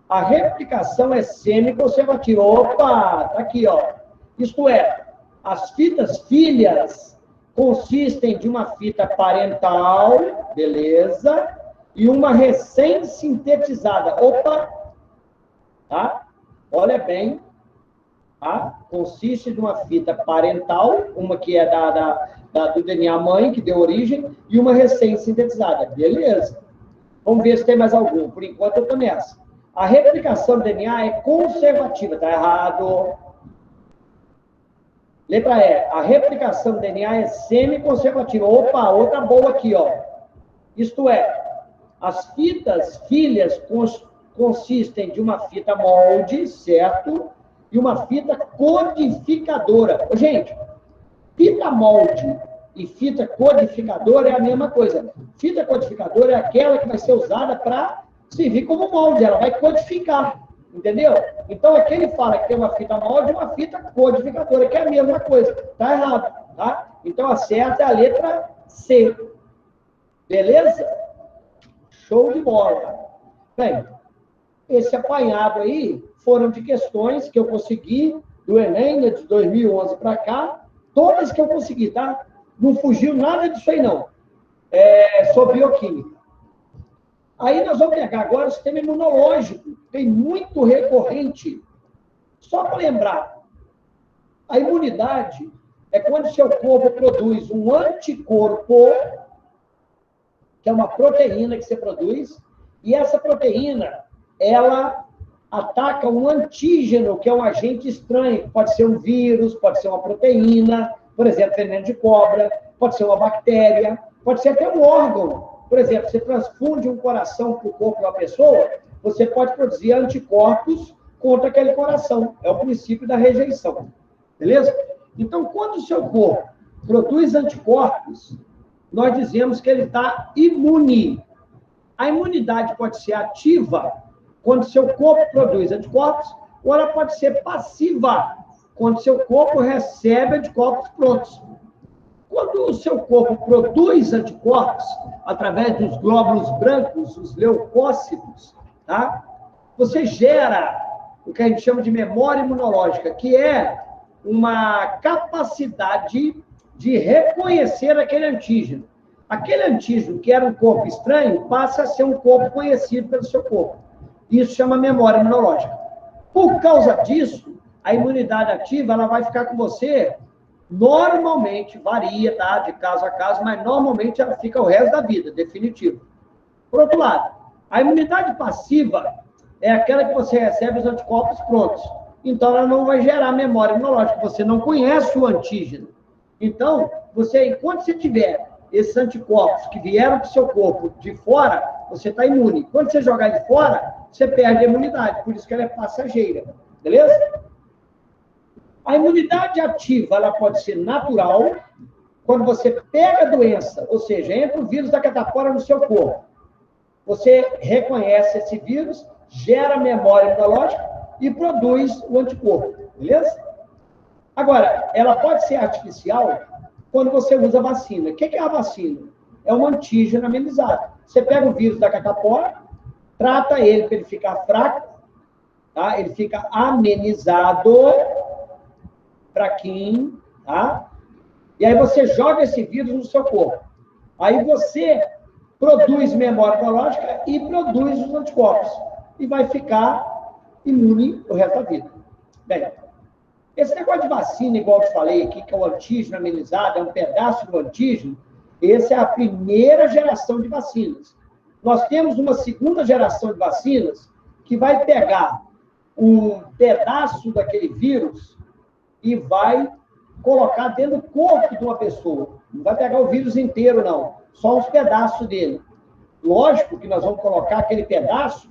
A replicação é semiconservativa. Opa! Tá aqui, ó. Isto é, as fitas filhas consistem de uma fita parental, beleza, e uma recém-sintetizada. Opa! Tá? Olha bem. Tá? Consiste de uma fita parental, uma que é do DNA mãe, que deu origem, e uma recém-sintetizada. Beleza. Vamos ver se tem mais algum. Por enquanto, eu estou nessa. A replicação do DNA é conservativa. Tá errado. Letra E. A replicação do DNA é semi-conservativa. Opa, outra boa aqui, ó. Isto é, as fitas filhas consistem de uma fita molde, certo? E uma fita codificadora. Gente, fita molde e fita codificadora é a mesma coisa. Fita codificadora é aquela que vai ser usada para servir como molde. Ela vai codificar. Entendeu? Então, aqui ele fala que tem uma fita molde e uma fita codificadora, que é a mesma coisa. Tá errado, tá? Então, a certa é a letra C. Beleza? Show de bola. Bem, esse apanhado aí foram de questões que eu consegui do Enem, né, de 2011 para cá, todas que eu consegui, tá? Não fugiu nada disso aí, não. Sobre bioquímica. Aí nós vamos pegar agora o sistema imunológico, tem muito recorrente. Só para lembrar, a imunidade é quando seu corpo produz um anticorpo, que é uma proteína que você produz, e essa proteína, ela ataca um antígeno, que é um agente estranho. Pode ser um vírus, pode ser uma proteína, por exemplo, veneno de cobra, pode ser uma bactéria, pode ser até um órgão. Por exemplo, você transfunde um coração para o corpo de uma pessoa, você pode produzir anticorpos contra aquele coração. É o princípio da rejeição. Beleza? Então, quando o seu corpo produz anticorpos, nós dizemos que ele está imune. A imunidade pode ser ativa quando seu corpo produz anticorpos, ou ela pode ser passiva quando seu corpo recebe anticorpos prontos. Quando o seu corpo produz anticorpos, através dos glóbulos brancos, os leucócitos, tá? Você gera o que a gente chama de memória imunológica, que é uma capacidade de reconhecer aquele antígeno. Aquele antígeno, que era um corpo estranho, passa a ser um corpo conhecido pelo seu corpo. Isso chama memória imunológica. Por causa disso, a imunidade ativa ela vai ficar com você, normalmente, varia, tá? De caso a caso, mas normalmente ela fica o resto da vida, definitivo. Por outro lado, a imunidade passiva é aquela que você recebe os anticorpos prontos. então ela não vai gerar memória imunológica. Você não conhece o antígeno. Então, enquanto você tiver esses anticorpos que vieram para o seu corpo de fora, você está imune. Quando você jogar de fora, você perde a imunidade. Por isso que ela é passageira. Beleza? A imunidade ativa, ela pode ser natural, quando você pega a doença, ou seja, entra o vírus da catapora no seu corpo. Você reconhece esse vírus, gera memória imunológica e produz o anticorpo. Beleza? Agora, ela pode ser artificial quando você usa vacina. O que é a vacina? É um antígeno amenizado. Você pega o vírus da catapora, trata ele para ele ficar fraco, tá? Ele fica amenizado, fraquinho, tá? E aí você joga esse vírus no seu corpo. Aí você produz memória imunológica e produz os anticorpos. E vai ficar imune o resto da vida. Bem, esse negócio de vacina, igual eu te falei aqui, que é o antígeno amenizado, é um pedaço do antígeno, essa é a primeira geração de vacinas. Nós temos uma segunda geração de vacinas que vai pegar um pedaço daquele vírus e vai colocar dentro do corpo de uma pessoa. Não vai pegar o vírus inteiro, não. Só uns pedaços dele. Lógico que nós vamos colocar aquele pedaço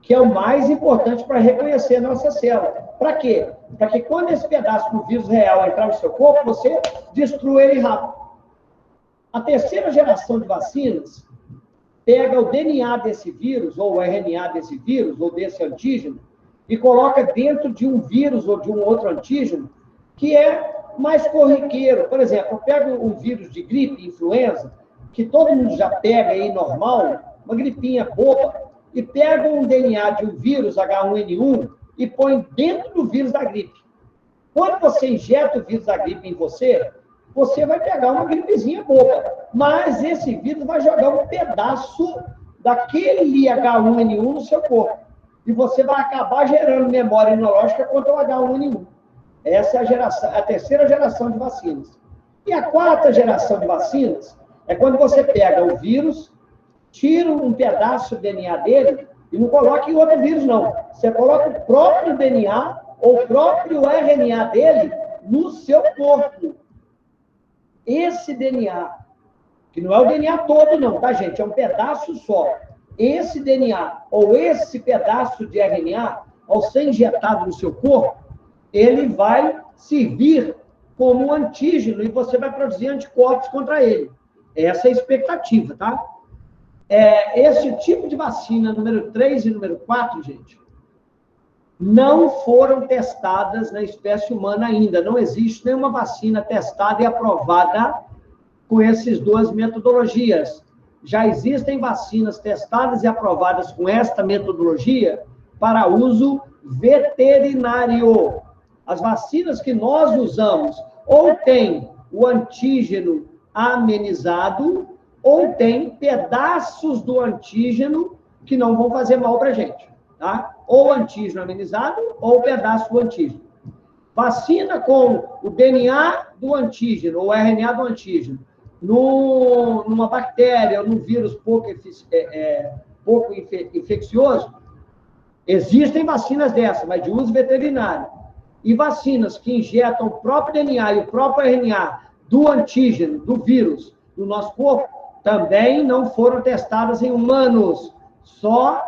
que é o mais importante para reconhecer a nossa célula. Para quê? Para que quando esse pedaço do vírus real entrar no seu corpo, você destrua ele rápido. A terceira geração de vacinas pega o DNA desse vírus, ou o RNA desse vírus, ou desse antígeno, e coloca dentro de um vírus ou de um outro antígeno que é mais corriqueiro. Por exemplo, eu pego um vírus de gripe, influenza, que todo mundo já pega aí normal, uma gripinha boba, e pega um DNA de um vírus H1N1 e põe dentro do vírus da gripe. Quando você injeta o vírus da gripe em você, você vai pegar uma gripezinha boba, mas esse vírus vai jogar um pedaço daquele H1N1 no seu corpo. E você vai acabar gerando memória imunológica contra o H1N1. Essa é a terceira geração de vacinas. E a quarta geração de vacinas é quando você pega o vírus, tira um pedaço do DNA dele e não coloca em outro vírus, não. Você coloca o próprio DNA ou o próprio RNA dele no seu corpo. Esse DNA, que não é o DNA todo, não, tá, gente? É um pedaço só. Esse DNA ou esse pedaço de RNA, ao ser injetado no seu corpo, ele vai servir como um antígeno e você vai produzir anticorpos contra ele. Essa é a expectativa, tá? Esse tipo de vacina, número 3 e número 4, gente, não foram testadas na espécie humana ainda. Não existe nenhuma vacina testada e aprovada com essas duas metodologias. Já existem vacinas testadas e aprovadas com esta metodologia para uso veterinário. As vacinas que nós usamos ou tem o antígeno amenizado ou tem pedaços do antígeno que não vão fazer mal para a gente, tá? Ou antígeno amenizado ou pedaço do antígeno. Vacina com o DNA do antígeno, ou RNA do antígeno, numa bactéria ou num vírus pouco infeccioso, existem vacinas dessas, mas de uso veterinário. E vacinas que injetam o próprio DNA e o próprio RNA do antígeno, do vírus, no nosso corpo, também não foram testadas em humanos. Só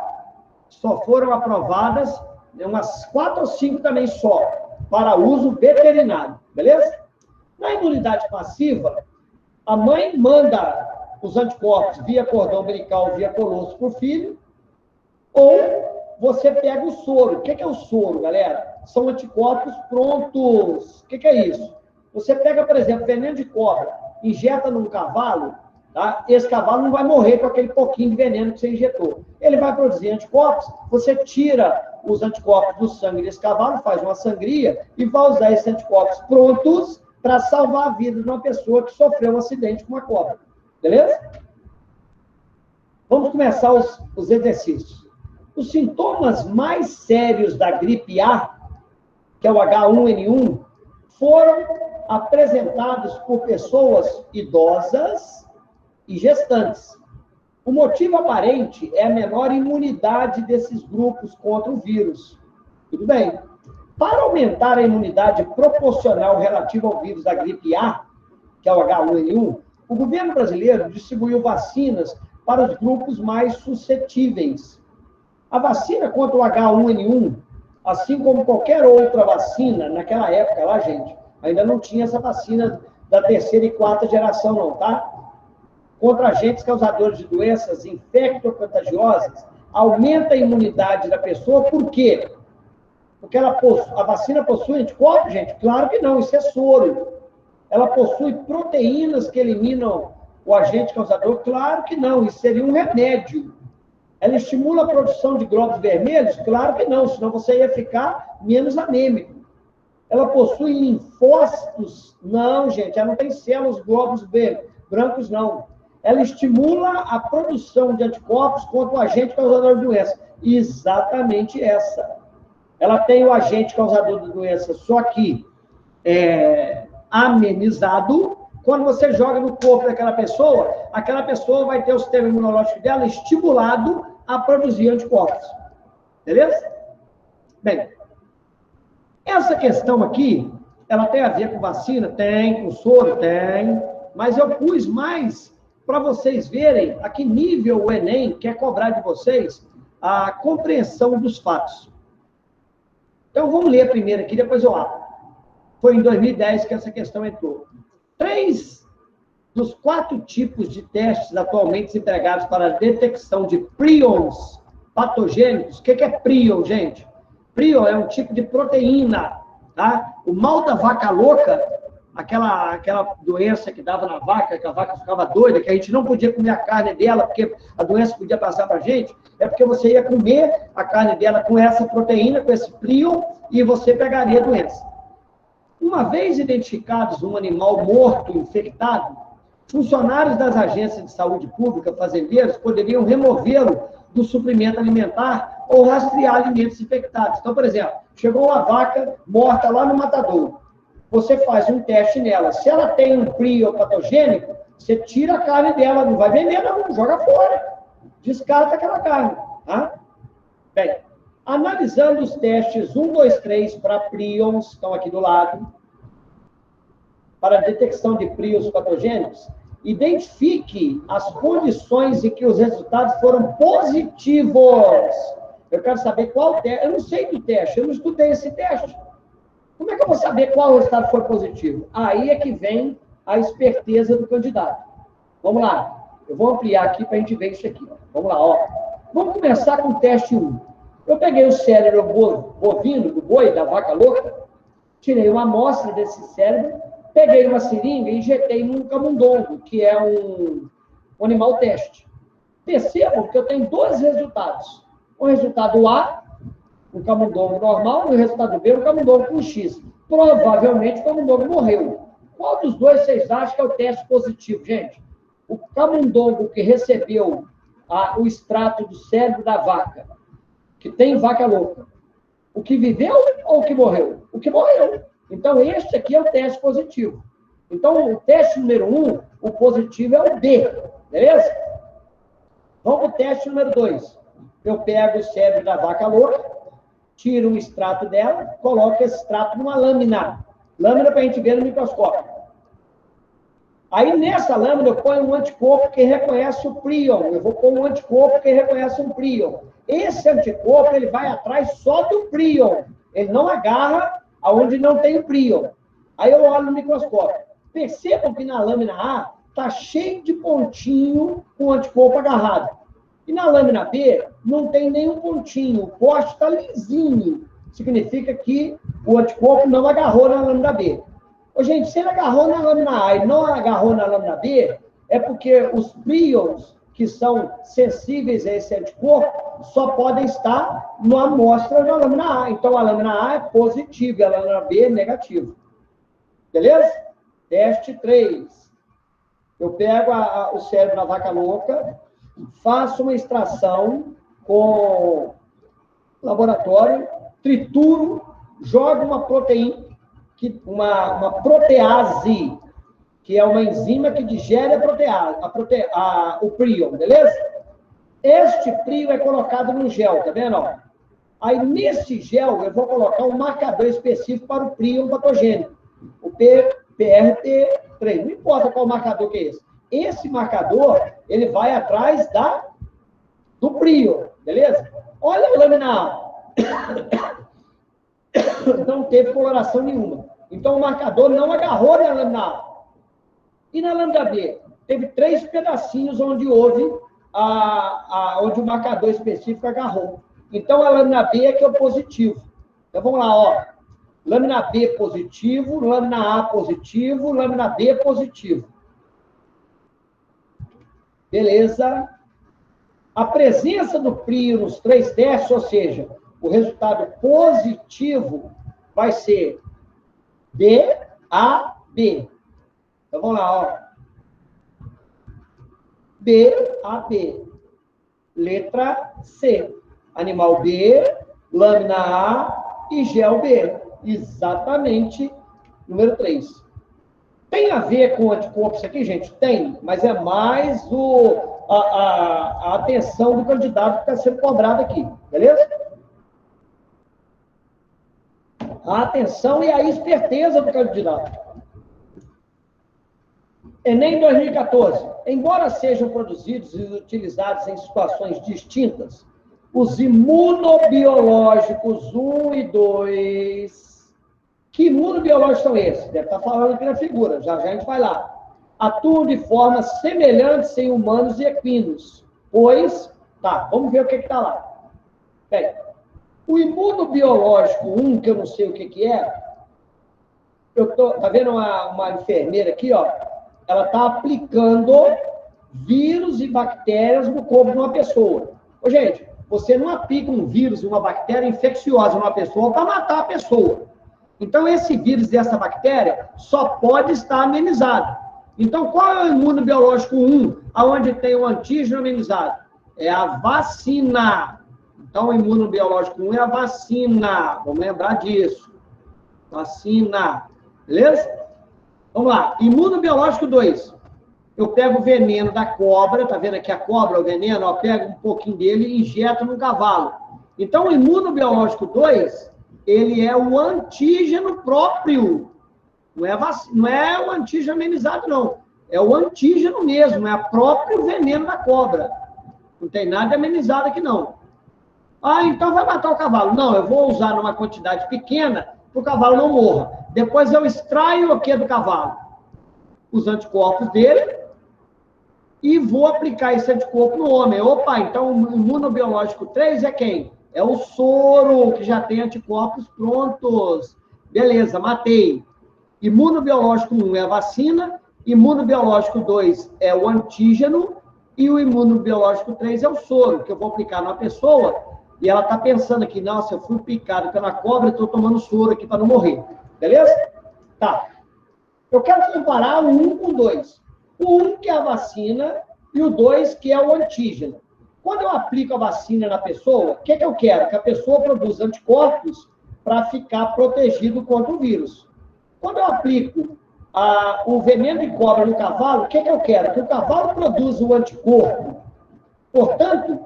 foram aprovadas, umas 4 ou 5 também só, para uso veterinário, beleza? Na imunidade passiva, a mãe manda os anticorpos via cordão umbilical, via colosso para o filho, ou você pega o soro. O que é o soro, galera? São anticorpos prontos. O que é isso? Você pega, por exemplo, veneno de cobra, injeta num cavalo, tá? Esse cavalo não vai morrer com aquele pouquinho de veneno que você injetou. Ele vai produzir anticorpos, você tira os anticorpos do sangue desse cavalo, faz uma sangria e vai usar esses anticorpos prontos para salvar a vida de uma pessoa que sofreu um acidente com uma cobra. Beleza? Vamos começar os exercícios. Os sintomas mais sérios da gripe A, que é o H1N1, foram apresentados por pessoas idosas e gestantes. O motivo aparente é a menor imunidade desses grupos contra o vírus. Tudo bem. Para aumentar a imunidade proporcional relativa ao vírus da gripe A, que é o H1N1, o governo brasileiro distribuiu vacinas para os grupos mais suscetíveis. A vacina contra o H1N1, assim como qualquer outra vacina, naquela época lá, gente, ainda não tinha essa vacina da terceira e quarta geração, não, tá? Contra agentes causadores de doenças infecto-contagiosas, aumenta a imunidade da pessoa, por quê? Porque a vacina possui anticorpos, gente? Claro que não, isso é soro. Ela possui proteínas que eliminam o agente causador? Claro que não, isso seria um remédio. Ela estimula a produção de glóbulos vermelhos? Claro que não, senão você ia ficar menos anêmico. Ela possui linfócitos? Não, gente, ela não tem células, glóbulos brancos, não. Ela estimula a produção de anticorpos contra o agente causador de doença. Exatamente essa. Ela tem o agente causador de doença, só que amenizado. Quando você joga no corpo daquela pessoa vai ter o sistema imunológico dela estimulado a produzir anticorpos. Beleza? Bem, essa questão aqui, ela tem a ver com vacina? Tem. Com soro? Tem. Mas eu pus mais para vocês verem a que nível o Enem quer cobrar de vocês a compreensão dos fatos. Então, vamos ler primeiro aqui, depois eu abro. Foi em 2010 que essa questão entrou. 3 dos 4 tipos de testes atualmente empregados para a detecção de prions patogênicos. O que é prion, gente? Prion é um tipo de proteína, tá? O mal da vaca louca, aquela doença que dava na vaca, que a vaca ficava doida, que a gente não podia comer a carne dela, porque a doença podia passar para a gente, é porque você ia comer a carne dela com essa proteína, com esse prion, e você pegaria a doença. Uma vez identificados um animal morto, infectado, funcionários das agências de saúde pública, fazendeiros, poderiam removê-lo do suprimento alimentar ou rastrear alimentos infectados. Então, por exemplo, chegou uma vaca morta lá no matadouro. Você faz um teste nela. Se ela tem um prion patogênico, você tira a carne dela, não vai vender, não, joga fora. Descarta aquela carne. Tá? Bem, analisando os testes 1, 2, 3 para prions, estão aqui do lado, para a detecção de prions patogênicos, identifique as condições em que os resultados foram positivos. Eu quero saber qual teste. Eu não sei do teste, eu não estudei esse teste. Como é que eu vou saber qual resultado foi positivo? Aí é que vem a esperteza do candidato. Vamos lá. Eu vou ampliar aqui para a gente ver isso aqui. Vamos lá, ó. Vamos começar com o teste 1. Eu peguei o cérebro bovino, do boi, da vaca louca, tirei uma amostra desse cérebro, peguei uma seringa e injetei num camundongo, que é um animal teste. Percebam que eu tenho 2 resultados. O resultado A, um camundongo normal, e o resultado B, um camundongo com X. Provavelmente o camundongo morreu. Qual dos dois vocês acham que é o teste positivo, gente? O camundongo que recebeu o extrato do cérebro da vaca, que tem vaca louca. O que viveu ou o que morreu? O que morreu. Então, este aqui é o teste positivo. Então, o teste número 1, o positivo é o B. Beleza? Vamos para o teste número 2. Eu pego o cérebro da vaca louca, tiro um extrato dela, coloco esse extrato numa lâmina. Lâmina para a gente ver no microscópio. Aí, nessa lâmina, eu ponho um anticorpo que reconhece o prion. Eu vou pôr um anticorpo que reconhece um prion. Esse anticorpo, ele vai atrás só do prion. Ele não agarra aonde não tem o prion. Aí eu olho no microscópio. Percebam que na lâmina A está cheio de pontinho com o anticorpo agarrado. E na lâmina B não tem nenhum pontinho. O poste está lisinho. Significa que o anticorpo não agarrou na lâmina B. Ô, gente, se ele agarrou na lâmina A e não agarrou na lâmina B, é porque os prions que são sensíveis a esse anticorpo só podem estar na amostra da lâmina A. Então, a lâmina A é positiva e a lâmina B é negativa. Beleza? Teste 3. Eu pego o cérebro da vaca louca, faço uma extração com laboratório, trituro, jogo uma proteína, uma protease, que é uma enzima que digere a protease, o prion, beleza? Este prion é colocado no gel, tá vendo? Ó? Aí, nesse gel, eu vou colocar um marcador específico para o prion patogênico, o PRP3. Não importa qual marcador que é esse. Esse marcador, ele vai atrás do prion, beleza? Olha a lâmina A. Não teve coloração nenhuma. Então, o marcador não agarrou na lâmina A. E na lâmina B? Teve 3 pedacinhos onde houve onde o marcador específico agarrou. Então, a lâmina B é que é o positivo. Então, vamos lá, ó. Lâmina B positivo, lâmina A positivo, lâmina B positivo. Beleza? A presença do prion nos 3 testes, ou seja, o resultado positivo vai ser BAB. Então, vamos lá, ó. BAB. Letra C. Animal B, lâmina A e gel B. Exatamente número 3. Tem a ver com anticorpos isso aqui, gente? Tem, mas é mais a atenção do candidato que está sendo cobrado aqui, beleza? A atenção e a esperteza do candidato. Enem 2014. Embora sejam produzidos e utilizados em situações distintas, os imunobiológicos 1 e 2... Que imunobiológicos são esses? Deve estar falando aqui na figura, já a gente vai lá. Atuam de forma semelhante em humanos e equinos, pois... Tá, vamos ver o que está lá. Bem, o imunobiológico 1, que eu não sei o que é, tá vendo uma enfermeira aqui, ó? Ela está aplicando vírus e bactérias no corpo de uma pessoa. Ô, gente, você não aplica um vírus e uma bactéria infecciosa numa pessoa para matar a pessoa. Então, esse vírus e essa bactéria só pode estar amenizado. Então, qual é o imunobiológico 1, aonde tem o antígeno amenizado? É a vacina. Então, o imunobiológico 1 é a vacina. Vamos lembrar disso. Vacina. Beleza? Vamos lá. Imunobiológico 2. Eu pego o veneno da cobra, tá vendo aqui a cobra, o veneno? Eu pego um pouquinho dele e injeto no cavalo. Então, o imunobiológico 2, ele é o antígeno próprio. Não é o antígeno amenizado, não. É o antígeno mesmo, é o próprio veneno da cobra. Não tem nada de amenizado aqui, não. Ah, então vai matar o cavalo. Não, eu vou usar numa quantidade pequena para o cavalo não morra. Depois eu extraio o que do cavalo? Os anticorpos dele e vou aplicar esse anticorpo no homem. Opa, então o imunobiológico 3 é quem? É o soro, que já tem anticorpos prontos. Beleza, matei. Imunobiológico 1 é a vacina, imunobiológico 2 é o antígeno e o imunobiológico 3 é o soro, que eu vou aplicar na pessoa e ela está pensando aqui, nossa, eu fui picado pela cobra e estou tomando soro aqui para não morrer. Beleza? Tá. Eu quero comparar o 1 com o 2. O 1 que é a vacina e o 2 que é o antígeno. Quando eu aplico a vacina na pessoa, o que eu quero? Que a pessoa produza anticorpos para ficar protegido contra o vírus. Quando eu aplico o veneno de cobra no cavalo, o que eu quero? Que o cavalo produza o anticorpo. Portanto,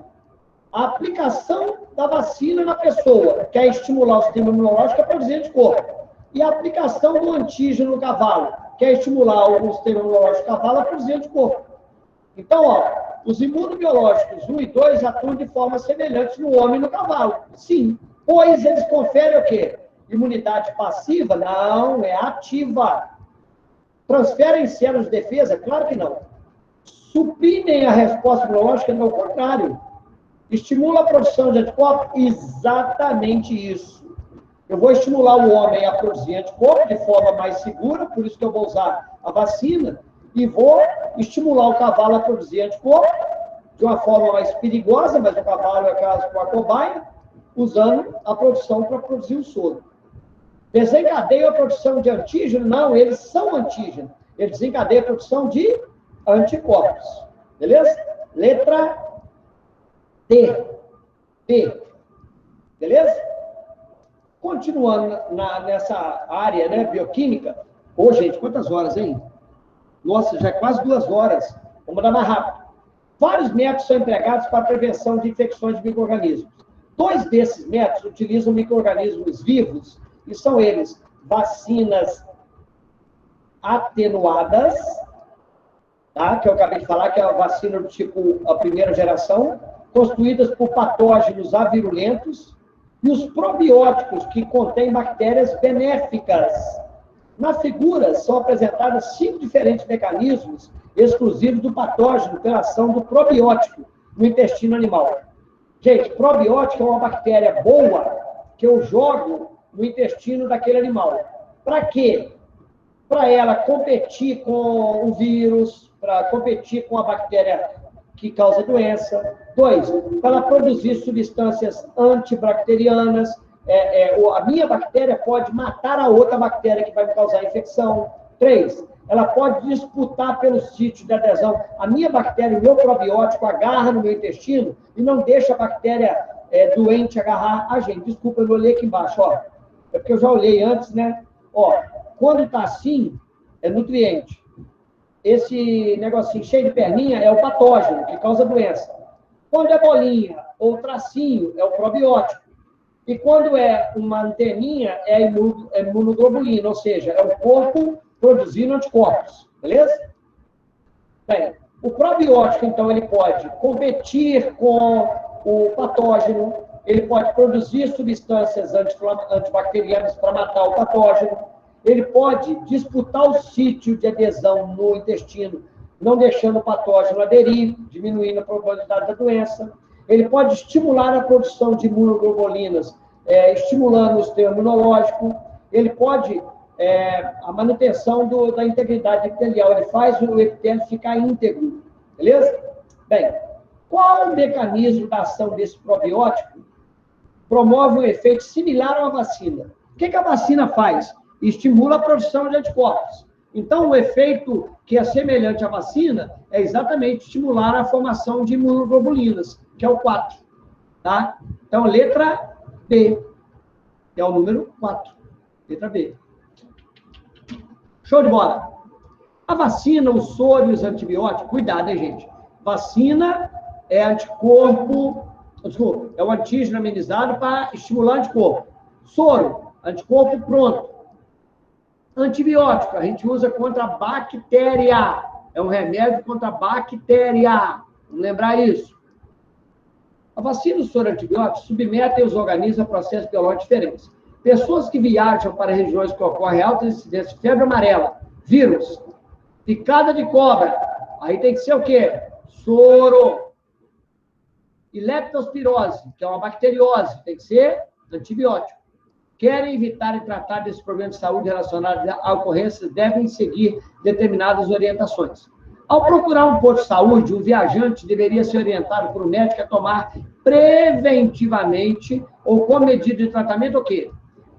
a aplicação da vacina na pessoa, que é estimular o sistema imunológico, é produzir anticorpo. E a aplicação do antígeno no cavalo, que é estimular o sistema imunológico do cavalo, é produzir anticorpo. Então, ó, os imunobiológicos 1 e 2 atuam de forma semelhante no homem e no cavalo. Sim, pois eles conferem o quê? Imunidade passiva? Não, é ativa. Transferem células de defesa? Claro que não. Suprimem a resposta imunológica? Não, ao contrário. Estimula a produção de anticorpos? Exatamente isso. Eu vou estimular o homem a produzir anticorpos de forma mais segura, por isso que eu vou usar a vacina, e vou estimular o cavalo a produzir anticorpos de uma forma mais perigosa, mas o cavalo é caso com a cobaia, usando a produção para produzir o soro. Desencadeia a produção de antígeno? Não, eles são antígeno. Eles desencadeiam a produção de anticorpos. Beleza? Letra D. B. Beleza? Continuando nessa área, né, bioquímica. Ô, gente, quantas horas, hein? Nossa, já é quase 2 horas. Vamos dar mais rápido. Vários métodos são empregados para a prevenção de infecções de micro-organismos. Dois desses métodos utilizam micro-organismos vivos, e são eles vacinas atenuadas, tá? Que eu acabei de falar, que é a vacina do tipo a primeira geração, construídas por patógenos avirulentos, e os probióticos, que contêm bactérias benéficas. Na figura, são apresentados 5 diferentes mecanismos exclusivos do patógeno pela ação do probiótico no intestino animal. Gente, probiótico é uma bactéria boa que eu jogo no intestino daquele animal. Para quê? Para ela competir com o vírus, para competir com a bactéria que causa doença. 2, para ela produzir substâncias antibacterianas. A minha bactéria pode matar a outra bactéria que vai me causar infecção. 3, ela pode disputar pelo sítio de adesão. A minha bactéria, o meu probiótico, agarra no meu intestino e não deixa a bactéria doente agarrar a gente. Desculpa, eu não olhei aqui embaixo, ó. É porque eu já olhei antes, né? Ó, quando está assim, é nutriente. Esse negocinho cheio de perninha é o patógeno, que causa doença. Quando é bolinha ou tracinho, é o probiótico. E quando é uma anteninha, é a imunoglobulina, ou seja, é o corpo produzindo anticorpos. Beleza? Bem, o probiótico, então, ele pode competir com o patógeno, ele pode produzir substâncias antibacterianas para matar o patógeno, ele pode disputar o sítio de adesão no intestino, não deixando o patógeno aderir, diminuindo a probabilidade da doença. Ele pode estimular a produção de imunoglobulinas, estimulando o sistema imunológico. Ele pode a manutenção da integridade epitelial. Ele faz o epitélio ficar íntegro. Beleza? Bem, qual o mecanismo da ação desse probiótico? Promove um efeito similar a uma vacina. O que a vacina faz? Estimula a produção de anticorpos. Então, o efeito que é semelhante à vacina é exatamente estimular a formação de imunoglobulinas, que é o 4. Tá? Então, letra B. É o número 4. Letra B. Show de bola. A vacina, o soro e os antibióticos, cuidado, hein, gente? Vacina é anticorpo, desculpa, é o antígeno amenizado para estimular anticorpo. Soro, anticorpo pronto. Antibiótico, a gente usa contra a bactéria. É um remédio contra a bactéria. Vamos lembrar isso. A vacina e o soro antibiótico submetem os organismos a processos biológicos diferentes. Pessoas que viajam para regiões que ocorrem alta incidência de febre amarela, vírus, picada de cobra, aí tem que ser o quê? Soro. E leptospirose, que é uma bacteriose, tem que ser antibiótico. Querem evitar e tratar desses problemas de saúde relacionados a ocorrências, devem seguir determinadas orientações. Ao procurar um posto de saúde, o viajante deveria ser orientado por um médico a tomar preventivamente ou com medida de tratamento o quê?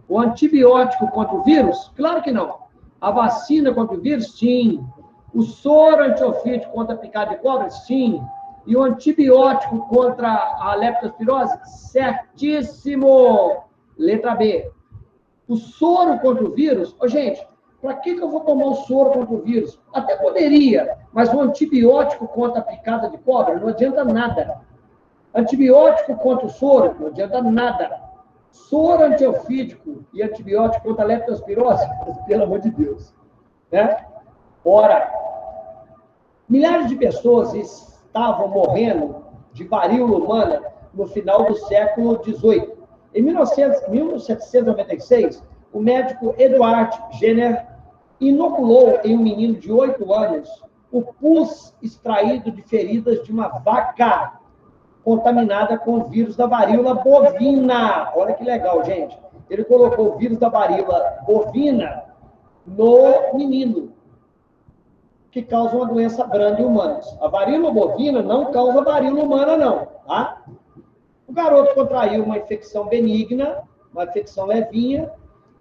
O antibiótico contra o vírus? Claro que não. A vacina contra o vírus? Sim. O soro antiofídico contra a picada de cobra? Sim. E o antibiótico contra a leptospirose? Certíssimo! Letra B. O soro contra o vírus? Gente, para que eu vou tomar o soro contra o vírus? Até poderia, mas o antibiótico contra a picada de cobra não adianta nada. Antibiótico contra o soro não adianta nada. Soro antiofídico e antibiótico contra a leptospirose? Pelo amor de Deus. Né? Ora, milhares de pessoas estavam morrendo de varíola humana no final do século XVIII. Em 1796, o médico Edward Jenner inoculou em um menino de 8 anos o pus extraído de feridas de uma vaca contaminada com o vírus da varíola bovina. Olha que legal, gente. Ele colocou o vírus da varíola bovina no menino, que causa uma doença grande em humanos. A varíola bovina não causa varíola humana, não, tá? O garoto contraiu uma infecção benigna, uma infecção levinha,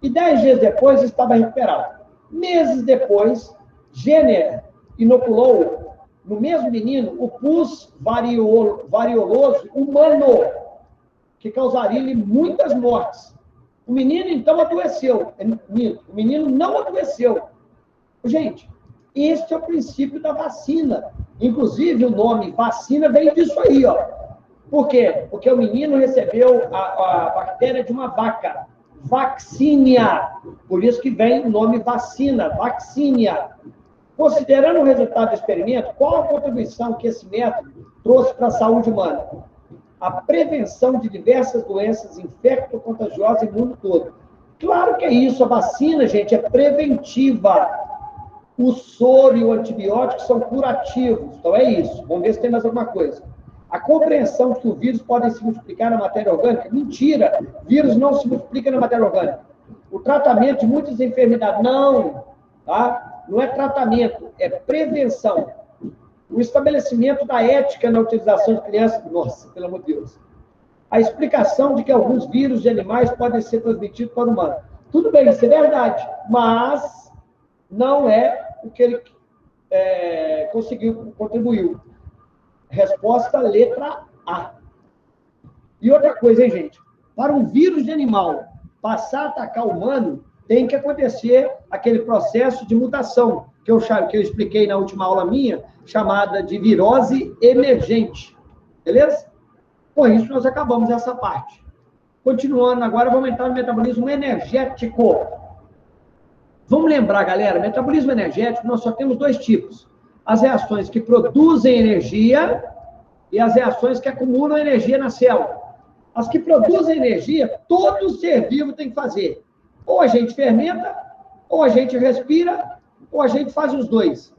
e 10 dias depois estava recuperado. Meses depois, Jenner inoculou no mesmo menino o pus varioloso humano, que causaria-lhe muitas mortes. O menino, então, adoeceu. O menino não adoeceu. Gente, este é o princípio da vacina. Inclusive, o nome vacina vem disso aí, ó. Por quê? Porque o menino recebeu a bactéria de uma vaca, vaccinia. Por isso que vem o nome vacina, vaccinia. Considerando o resultado do experimento, qual a contribuição que esse método trouxe para a saúde humana? A prevenção de diversas doenças infecto-contagiosas no mundo todo. Claro que é isso, a vacina, gente, é preventiva. O soro e o antibiótico são curativos. Então é isso. Vamos ver se tem mais alguma coisa. A compreensão de que os vírus podem se multiplicar na matéria orgânica. Mentira! Vírus não se multiplica na matéria orgânica. O tratamento de muitas enfermidades. Não! Tá? Não é tratamento, é prevenção. O estabelecimento da ética na utilização de crianças. Nossa, pelo amor de Deus. A explicação de que alguns vírus de animais podem ser transmitidos para o humano. Tudo bem, isso é verdade. Mas não é o que ele contribuiu. Resposta, letra A. E outra coisa, hein, gente? Para um vírus de animal passar a atacar o humano, tem que acontecer aquele processo de mutação, que eu expliquei na última aula minha, chamada de virose emergente. Beleza? Com isso, nós acabamos essa parte. Continuando, agora vamos entrar no metabolismo energético. Vamos lembrar, galera, metabolismo energético, nós só temos dois tipos. As reações que produzem energia e as reações que acumulam energia na célula. As que produzem energia, todo ser vivo tem que fazer. Ou a gente fermenta, ou a gente respira, ou a gente faz os dois.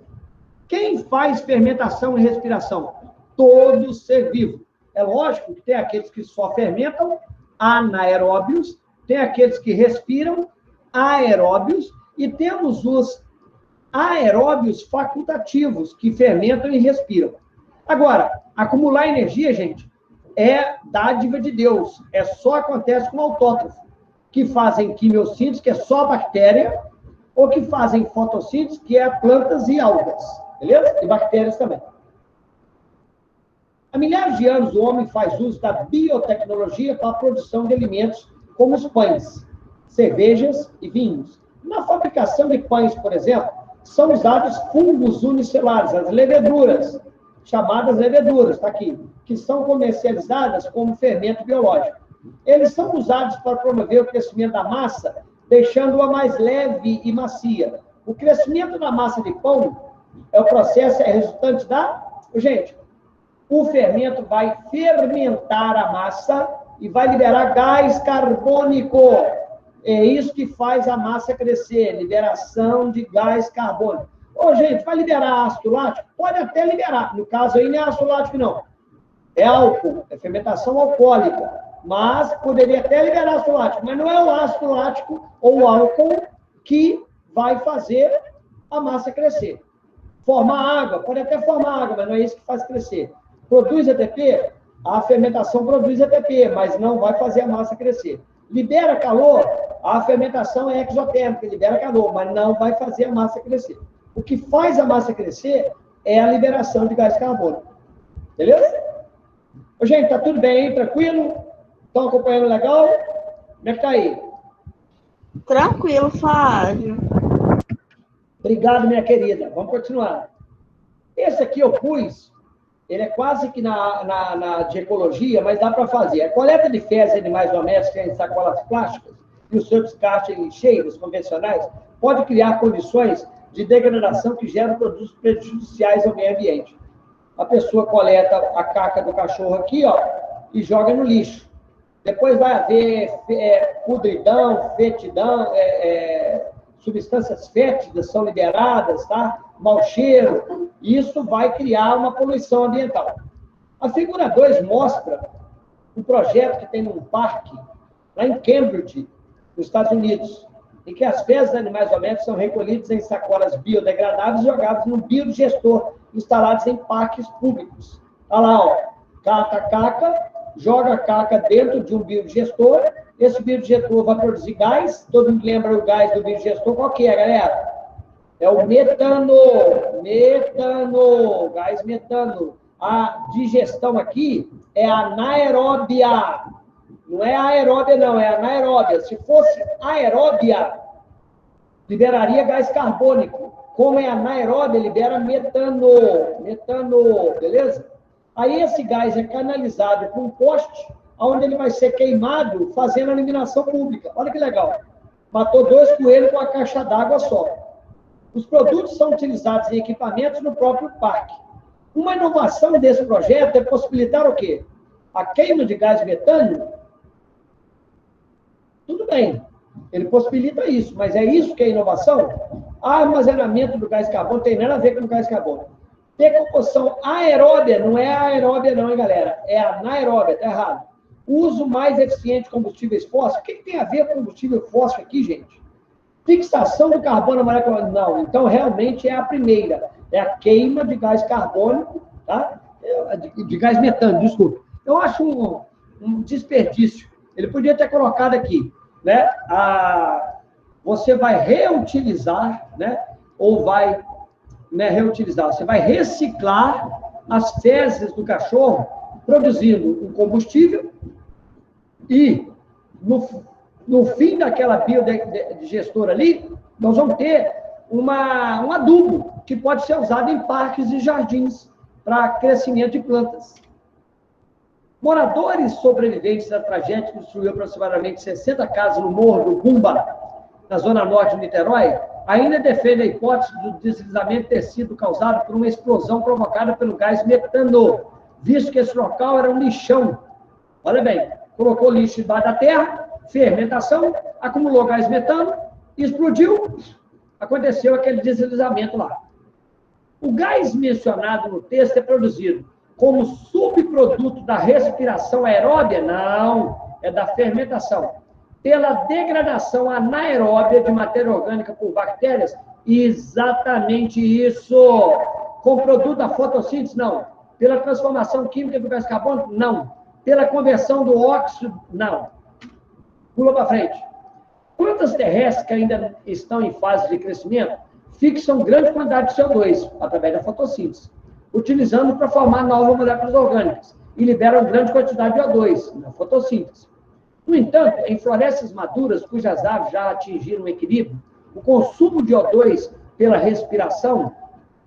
Quem faz fermentação e respiração? Todo ser vivo. É lógico que tem aqueles que só fermentam, anaeróbios, tem aqueles que respiram, aeróbios, e temos os aeróbios facultativos, que fermentam e respiram. Agora, acumular energia, gente, é dádiva de Deus. É só acontece com autótrofo, que fazem quimiossíntese, que é só bactéria, ou que fazem fotossíntese, que é plantas e algas. Beleza? E bactérias também. Há milhares de anos, o homem faz uso da biotecnologia para a produção de alimentos como os pães, cervejas e vinhos. Na fabricação de pães, por exemplo, são usados fungos unicelulares, as leveduras, chamadas leveduras, está aqui, que são comercializadas como fermento biológico. Eles são usados para promover o crescimento da massa, deixando-a mais leve e macia. O crescimento da massa de pão é o processo, é resultante da... Gente, o fermento vai fermentar a massa e vai liberar gás carbônico. É isso que faz a massa crescer, liberação de gás carbônico. Ô, gente, vai liberar ácido lático? Pode até liberar. No caso aí, não é ácido lático, não. É álcool, é fermentação alcoólica. Mas poderia até liberar ácido lático. Mas não é o ácido lático ou o álcool que vai fazer a massa crescer. Formar água, pode até formar água, mas não é isso que faz crescer. Produz ATP? A fermentação produz ATP, mas não vai fazer a massa crescer. Libera calor? A fermentação é exotérmica, libera calor, mas não vai fazer a massa crescer. O que faz a massa crescer é a liberação de gás carbônico. Beleza? Ô, gente, tá tudo bem aí? Tranquilo? Estão acompanhando legal? Como é que tá aí?
Tranquilo, Flávio.
Obrigado, minha querida. Vamos continuar. Esse aqui eu pus, ele é quase que de ecologia, mas dá para fazer. A coleta de fezes de animais domésticos em sacolas plásticas e os seus descartes em lixeiros convencionais pode criar condições de degradação que geram produtos prejudiciais ao meio ambiente. A pessoa coleta a caca do cachorro aqui, ó, e joga no lixo. Depois vai haver podridão, fetidão, substâncias fétidas são liberadas, tá? Mau cheiro. Isso vai criar uma poluição ambiental. A figura 2 mostra um projeto que tem num parque, lá em Cambridge, nos Estados Unidos, em que as fezes de animais domésticos são recolhidas em sacolas biodegradáveis e jogadas num biodigestor, instalados em parques públicos. Olha lá, ó, cata a caca, joga a caca dentro de um biodigestor, esse biodigestor vai produzir gás, todo mundo lembra o gás do biodigestor, qual que é, galera? É o metano, gás metano. A digestão aqui é anaeróbia, não é aeróbia não, é anaeróbia. Se fosse aeróbia, liberaria gás carbônico. Como é anaeróbia, libera metano, beleza? Aí esse gás é canalizado para um poste, onde ele vai ser queimado fazendo a iluminação pública. Olha que legal. Matou 2 coelhos com uma caixa d'água só. Os produtos são utilizados em equipamentos no próprio parque. Uma inovação desse projeto é possibilitar o quê? A queima de gás metano. Tudo bem, ele possibilita isso, mas é isso que é inovação? Armazenamento do gás carbono tem nada a ver com o gás carbono. Decomposição aeróbia, não é aeróbia não, hein, galera? É anaeróbia, tá errado. Uso mais eficiente de combustíveis fósseis. O que tem a ver com combustível fóssil aqui, gente? Fixação do carbono molecular. Não, então realmente é a primeira. É a queima de gás carbônico, tá? De gás metano, desculpa. Eu acho um desperdício. Ele podia ter colocado aqui, né? Você vai reutilizar, né? Ou vai, né, reutilizar. Você vai reciclar as fezes do cachorro, produzindo um combustível e no fim daquela biodigestora ali, nós vamos ter um adubo que pode ser usado em parques e jardins para crescimento de plantas. Moradores sobreviventes da tragédia que destruiu aproximadamente 60 casas no Morro do Gumba, na zona norte de Niterói, ainda defendem a hipótese do deslizamento ter sido causado por uma explosão provocada pelo gás metano, visto que esse local era um lixão. Olha bem, colocou lixo debaixo da terra, fermentação, acumulou gás metano, explodiu, aconteceu aquele deslizamento lá. O gás mencionado no texto é produzido como subproduto da respiração aeróbia? Não, é da fermentação. Pela degradação anaeróbia de matéria orgânica por bactérias? Exatamente isso. Com produto da fotossíntese? Não. Pela transformação química do gás carbônico? Não. Pela conversão do óxido? Não. Pula para frente. Plantas terrestres que ainda estão em fase de crescimento fixam grande quantidade de CO2 através da fotossíntese, utilizando para formar novas moléculas orgânicas e liberam grande quantidade de O2 na fotossíntese. No entanto, em florestas maduras, cujas aves já atingiram o equilíbrio, o consumo de O2 pela respiração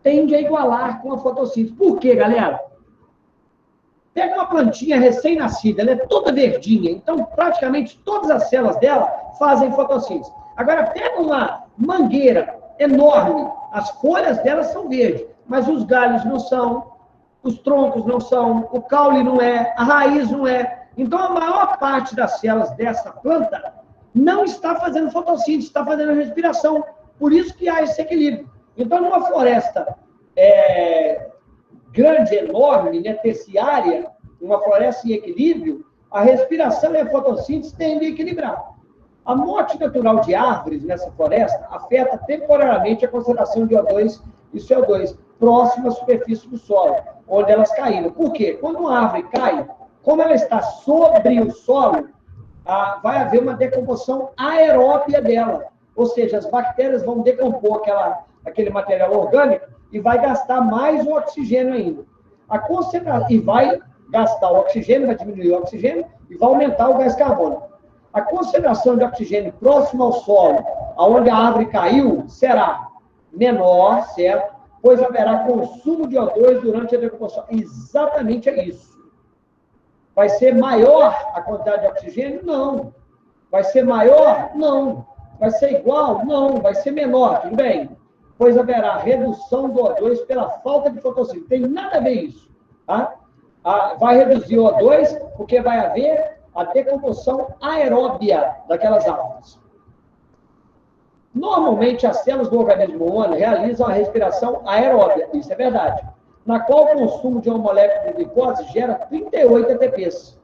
tende a igualar com a fotossíntese. Por quê, galera? Pega uma plantinha recém-nascida, ela é toda verdinha, então praticamente todas as células dela fazem fotossíntese. Agora, pega uma mangueira enorme, as folhas dela são verdes, mas os galhos não são, os troncos não são, o caule não é, a raiz não é. Então, a maior parte das células dessa planta não está fazendo fotossíntese, está fazendo respiração. Por isso que há esse equilíbrio. Então, numa floresta grande, enorme, né, terciária, uma floresta em equilíbrio, a respiração e a fotossíntese tendem a equilibrar. A morte natural de árvores nessa floresta afeta temporariamente a concentração de O2 e CO2 próximo à superfície do solo, onde elas caíram. Por quê? Quando uma árvore cai, como ela está sobre o solo, vai haver uma decomposição aeróbia dela. Ou seja, as bactérias vão decompor aquele material orgânico e vai gastar mais o oxigênio ainda. A concentração, e vai gastar o oxigênio, vai diminuir o oxigênio e vai aumentar o gás carbônico. A concentração de oxigênio próximo ao solo, aonde a árvore caiu, será menor, certo? Pois haverá consumo de O2 durante a decomposição. Exatamente é isso. Vai ser maior a quantidade de oxigênio? Não. Vai ser maior? Não. Vai ser igual? Não. Vai ser menor, tudo bem? Pois haverá redução do O2 pela falta de fotossíntese. Tem nada a ver isso. Tá? Vai reduzir o O2 porque vai haver a decomposição aeróbia daquelas árvores. Normalmente, as células do organismo humano realizam a respiração aeróbia, isso é verdade, na qual o consumo de uma molécula de glicose gera 38 ATPs.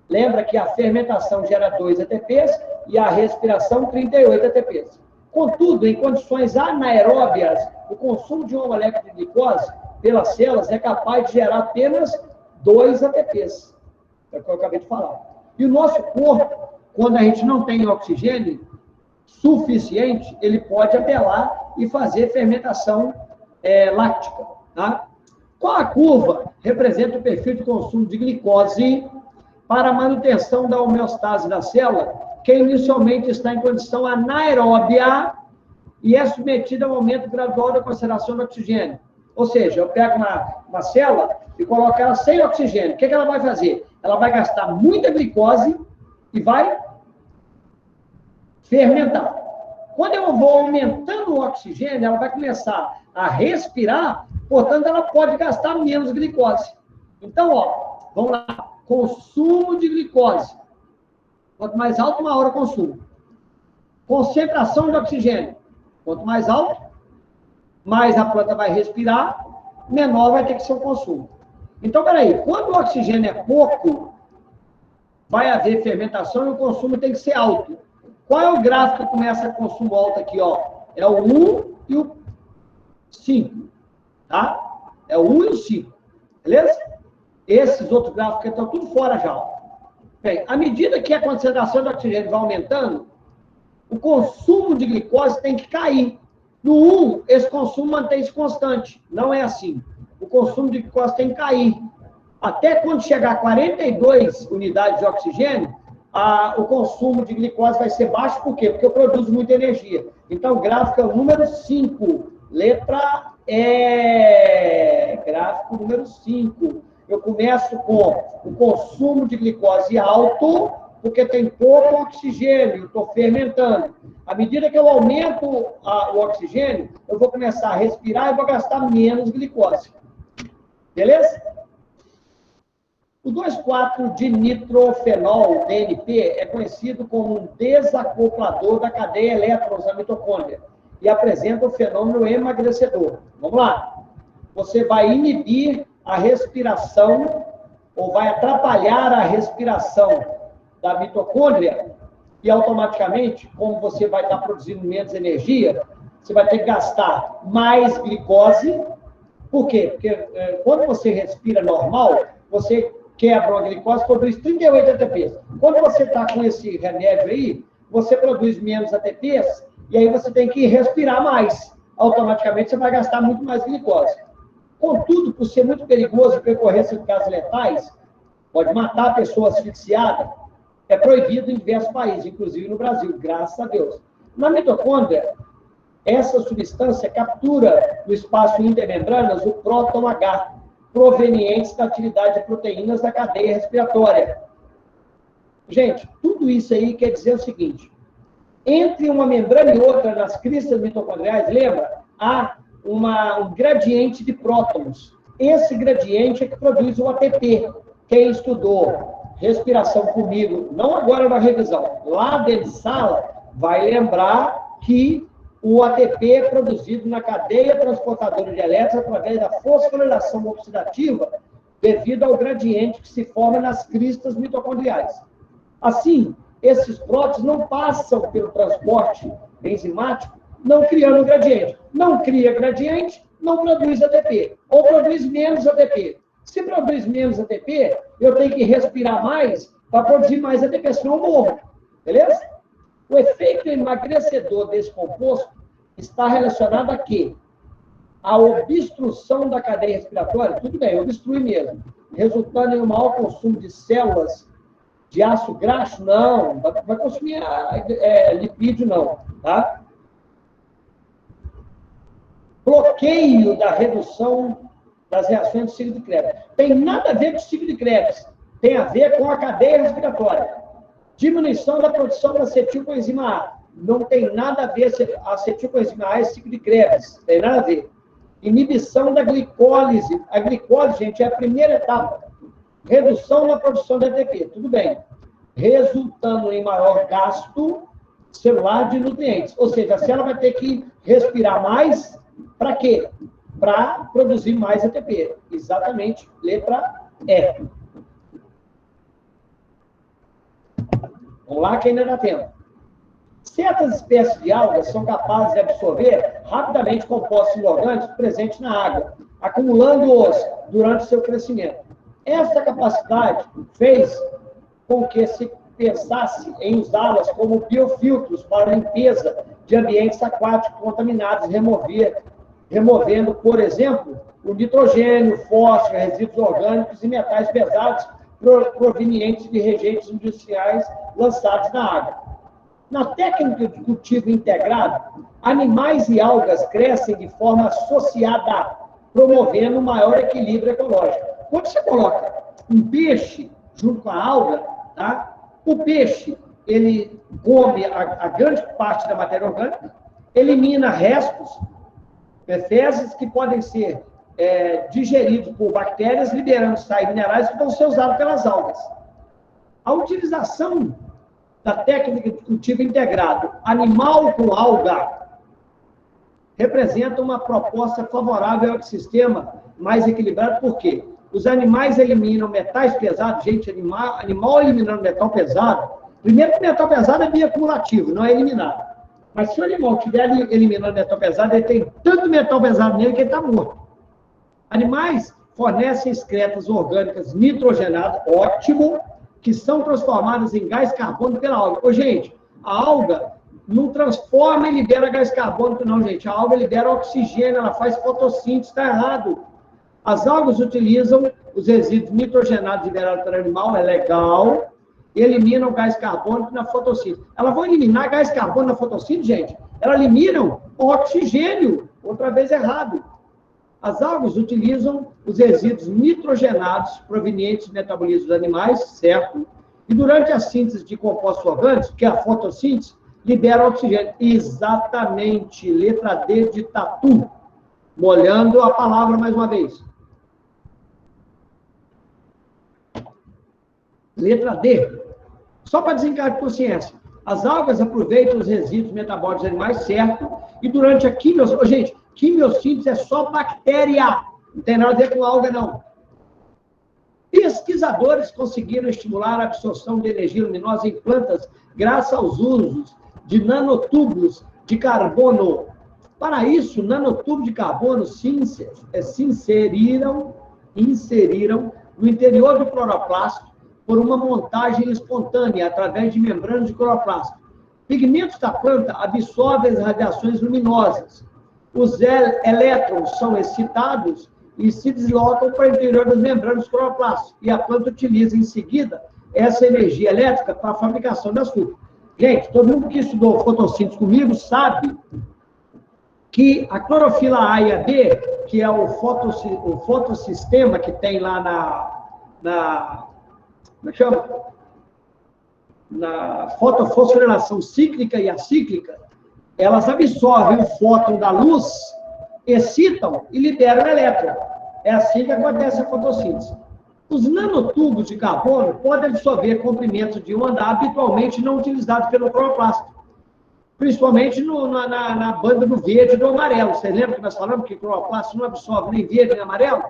Lembra que a fermentação gera 2 ATPs e a respiração 38 ATPs. Contudo, em condições anaeróbias, o consumo de uma molécula de glicose pelas células é capaz de gerar apenas 2 ATPs. É o que eu acabei de falar. E o nosso corpo, quando a gente não tem oxigênio suficiente, ele pode apelar e fazer fermentação láctica. Tá? Qual a curva representa o perfil de consumo de glicose para a manutenção da homeostase da célula, que inicialmente está em condição anaeróbia e é submetida ao aumento gradual da concentração de oxigênio? Ou seja, eu pego uma célula e coloco ela sem oxigênio. O que ela vai fazer? Ela vai gastar muita glicose e vai fermentar. Quando eu vou aumentando o oxigênio, ela vai começar a respirar, portanto, ela pode gastar menos glicose. Então, ó, vamos lá. Consumo de glicose. Quanto mais alto, maior o consumo. Concentração de oxigênio. Quanto mais alto, mais a planta vai respirar, menor vai ter que ser o consumo. Então, peraí, quando o oxigênio é pouco, vai haver fermentação e o consumo tem que ser alto. Qual é o gráfico que começa com consumo alto aqui, ó? É o 1 e o 5, tá? É o 1 e o 5, beleza? Esses outros gráficos estão tudo fora já, ó. Bem, à medida que a concentração de oxigênio vai aumentando, o consumo de glicose tem que cair. No 1, esse consumo mantém-se constante. Não é assim. O consumo de glicose tem que cair. Até quando chegar a 42 unidades de oxigênio, o consumo de glicose vai ser baixo. Por quê? Porque eu produzo muita energia. Então, o gráfico é o número 5. Letra E. Gráfico número 5. Eu começo com o consumo de glicose alto, porque tem pouco oxigênio, estou fermentando. À medida que eu aumento o oxigênio, eu vou começar a respirar e vou gastar menos glicose. Beleza? O 2,4-dinitrofenol, DNP, é conhecido como um desacoplador da cadeia elétrons da mitocôndria e apresenta o fenômeno emagrecedor. Vamos lá. Você vai inibir a respiração ou vai atrapalhar a respiração da mitocôndria e automaticamente, como você vai estar produzindo menos energia, você vai ter que gastar mais glicose. Por quê? Porque quando você respira normal, você quebra a glicose, produz 38 ATPs. Quando você está com esse remédio aí, você produz menos ATPs e aí você tem que respirar mais. Automaticamente você vai gastar muito mais glicose. Contudo, por ser muito perigoso e percorrência de casos letais, pode matar a pessoa asfixiada, é proibido em diversos países, inclusive no Brasil, graças a Deus. Na mitocôndria, essa substância captura no espaço intermembranas o próton H, provenientes da atividade de proteínas da cadeia respiratória. Gente, tudo isso aí quer dizer o seguinte: entre uma membrana e outra, nas cristas mitocondriais, lembra? Há um gradiente de prótons. Esse gradiente é que produz o ATP. Quem estudou respiração comigo, não agora na revisão, lá dentro de sala, vai lembrar que o ATP é produzido na cadeia transportadora de elétrons através da fosforilação oxidativa devido ao gradiente que se forma nas cristas mitocondriais. Assim, esses prótons não passam pelo transporte enzimático, não criando gradiente. Não cria gradiente, não produz ATP, ou produz menos ATP. Se produz menos ATP, eu tenho que respirar mais para produzir mais ATP, senão eu morro. Beleza? O efeito emagrecedor desse composto está relacionado a quê? A obstrução da cadeia respiratória, tudo bem, obstrui mesmo, resultando em um maior consumo de células de ácido graxo, não, vai consumir lipídio, não, tá? Bloqueio da redução das reações do ciclo de Krebs. Tem nada a ver com o ciclo de Krebs, tem a ver com a cadeia respiratória. Diminuição da produção da acetilcoenzima A. Não tem nada a ver, a acetilcoenzima A é ciclo de Krebs, tem nada a ver. Inibição da glicólise. A glicólise, gente, é a primeira etapa. Redução na produção de ATP, tudo bem. Resultando em maior gasto celular de nutrientes. Ou seja, a célula vai ter que respirar mais, para quê? Para produzir mais ATP. Exatamente, letra E. Vamos lá que ainda dá tempo. Certas espécies de algas são capazes de absorver rapidamente compostos inorgânicos presentes na água, acumulando-os durante seu crescimento. Essa capacidade fez com que se pensasse em usá-las como biofiltros para a limpeza de ambientes aquáticos contaminados, removendo, por exemplo, o nitrogênio, fósforo, resíduos orgânicos e metais pesados provenientes de rejeitos industriais lançados na água. Na técnica de cultivo integrado, animais e algas crescem de forma associada promovendo um maior equilíbrio ecológico. Quando você coloca um peixe junto com a alga, tá? O peixe, ele come a grande parte da matéria orgânica, elimina restos, fezes que podem ser digeridos por bactérias, liberando sais minerais que vão ser usados pelas algas. A utilização da técnica de cultivo integrado animal com alga representa uma proposta favorável ao ecossistema mais equilibrado, por quê? Os animais eliminam metais pesados, gente, animal eliminando metal pesado, primeiro que o metal pesado é bioacumulativo, não é eliminado. Mas se o animal estiver eliminando metal pesado, ele tem tanto metal pesado nele que ele está morto. Animais fornecem excretas orgânicas nitrogenadas, ótimo, que são transformadas em gás carbônico pela alga. Ô, gente, a alga não transforma e libera gás carbônico, não, gente. A alga libera oxigênio, ela faz fotossíntese, está errado. As algas utilizam os resíduos nitrogenados liberados pelo animal, é legal, e eliminam o gás carbônico na fotossíntese. Elas vão eliminar gás carbônico na fotossíntese, gente? Elas eliminam o oxigênio, outra vez errado. As algas utilizam os resíduos nitrogenados provenientes do metabolismo dos animais, certo? E durante a síntese de compostos orgânicos, que é a fotossíntese, libera oxigênio. Exatamente, letra D de tatu. Molhando a palavra mais uma vez. Letra D. Só para desencargo de consciência. As algas aproveitam os resíduos metabólicos dos animais, certo? E durante a quimiossíntese... Gente, quimiossíntese é só bactéria. Não tem nada a ver com alga, não. Pesquisadores conseguiram estimular a absorção de energia luminosa em plantas graças aos usos de nanotubos de carbono. Para isso, nanotubos de carbono se inseriram no interior do cloroplasto por uma montagem espontânea através de membranas de cloroplasto. Pigmentos da planta absorvem as radiações luminosas. Os elétrons são excitados e se deslocam para o interior das membranas do cloroplasto. E a planta utiliza, em seguida, essa energia elétrica para a fabricação de açúcar. Gente, todo mundo que estudou fotossíntese comigo sabe que a clorofila A e a B, que é o fotossistema que tem lá como é que chama? Na fotofosforilação cíclica e acíclica, elas absorvem o fóton da luz, excitam e liberam o elétron. É assim que acontece a fotossíntese. Os nanotubos de carbono podem absorver comprimentos de onda habitualmente não utilizados pelo cloroplasto, principalmente na banda do verde e do amarelo. Vocês lembram que nós falamos que o cloroplasto não absorve nem verde nem amarelo?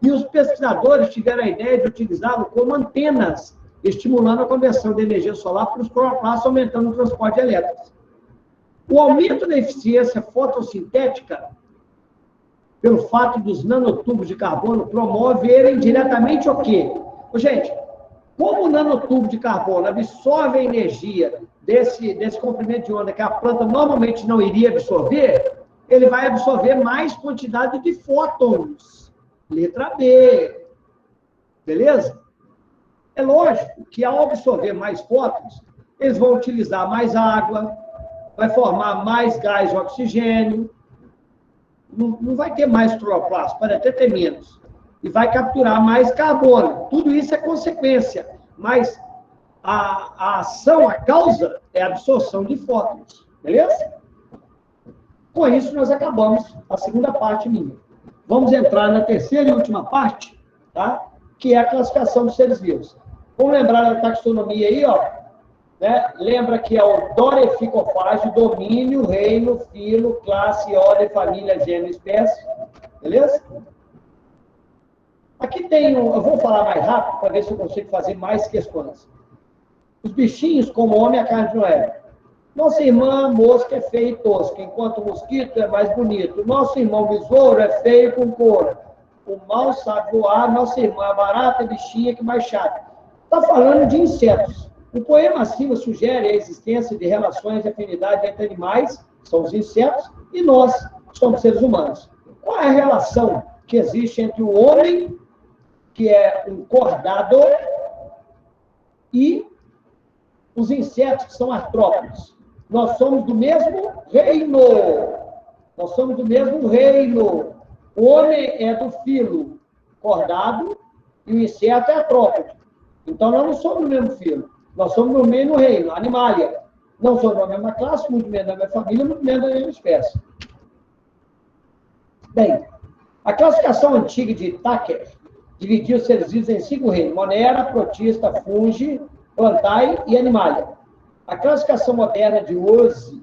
E os pesquisadores tiveram a ideia de utilizá-lo como antenas, estimulando a conversão de energia solar para os cloroplastos, aumentando o transporte de elétrons. O aumento da eficiência fotossintética, pelo fato dos nanotubos de carbono promoverem diretamente o quê? Gente, como o nanotubo de carbono absorve a energia desse comprimento de onda que a planta normalmente não iria absorver, ele vai absorver mais quantidade de fótons. Letra B. Beleza? É lógico que ao absorver mais fótons, eles vão utilizar mais água, vai formar mais gás de oxigênio, não vai ter mais cloroplasto, pode até ter menos, e vai capturar mais carbono. Tudo isso é consequência, mas a ação, a causa, é a absorção de fótons, beleza? Com isso, nós acabamos a segunda parte minha. Vamos entrar na terceira e última parte, tá? Que é a classificação dos seres vivos. Vamos lembrar da taxonomia aí, ó. Né? Lembra que é o doreficofágio, domínio, reino, filo, classe, ordem, família, gênero, espécie. Beleza? Aqui tem eu vou falar mais rápido para ver se eu consigo fazer mais questões. Os bichinhos, como o homem, a carne não é. Nossa irmã mosca é feia e tosca, enquanto o mosquito é mais bonito. Nosso irmão besouro é feio com couro. O mal sabe voar, nossa irmã barata é bichinha que mais chata. Está falando de insetos. O poema acima sugere a existência de relações de afinidade entre animais, são os insetos, e nós, que somos seres humanos. Qual é a relação que existe entre o homem, que é um cordado, e os insetos, que são artrópodes? Nós somos do mesmo reino. Nós somos do mesmo reino. O homem é do filo cordado e o inseto é artrópode. Então, nós não somos do mesmo filo. Nós somos do mesmo reino, animalia. Não somos da mesma classe, muito menos da mesma família, muito menos da mesma espécie. Bem, a classificação antiga de Tucker dividiu os seres vivos em 5 reinos: Monera, Protista, Fungi, Plantae e Animalia. A classificação moderna de hoje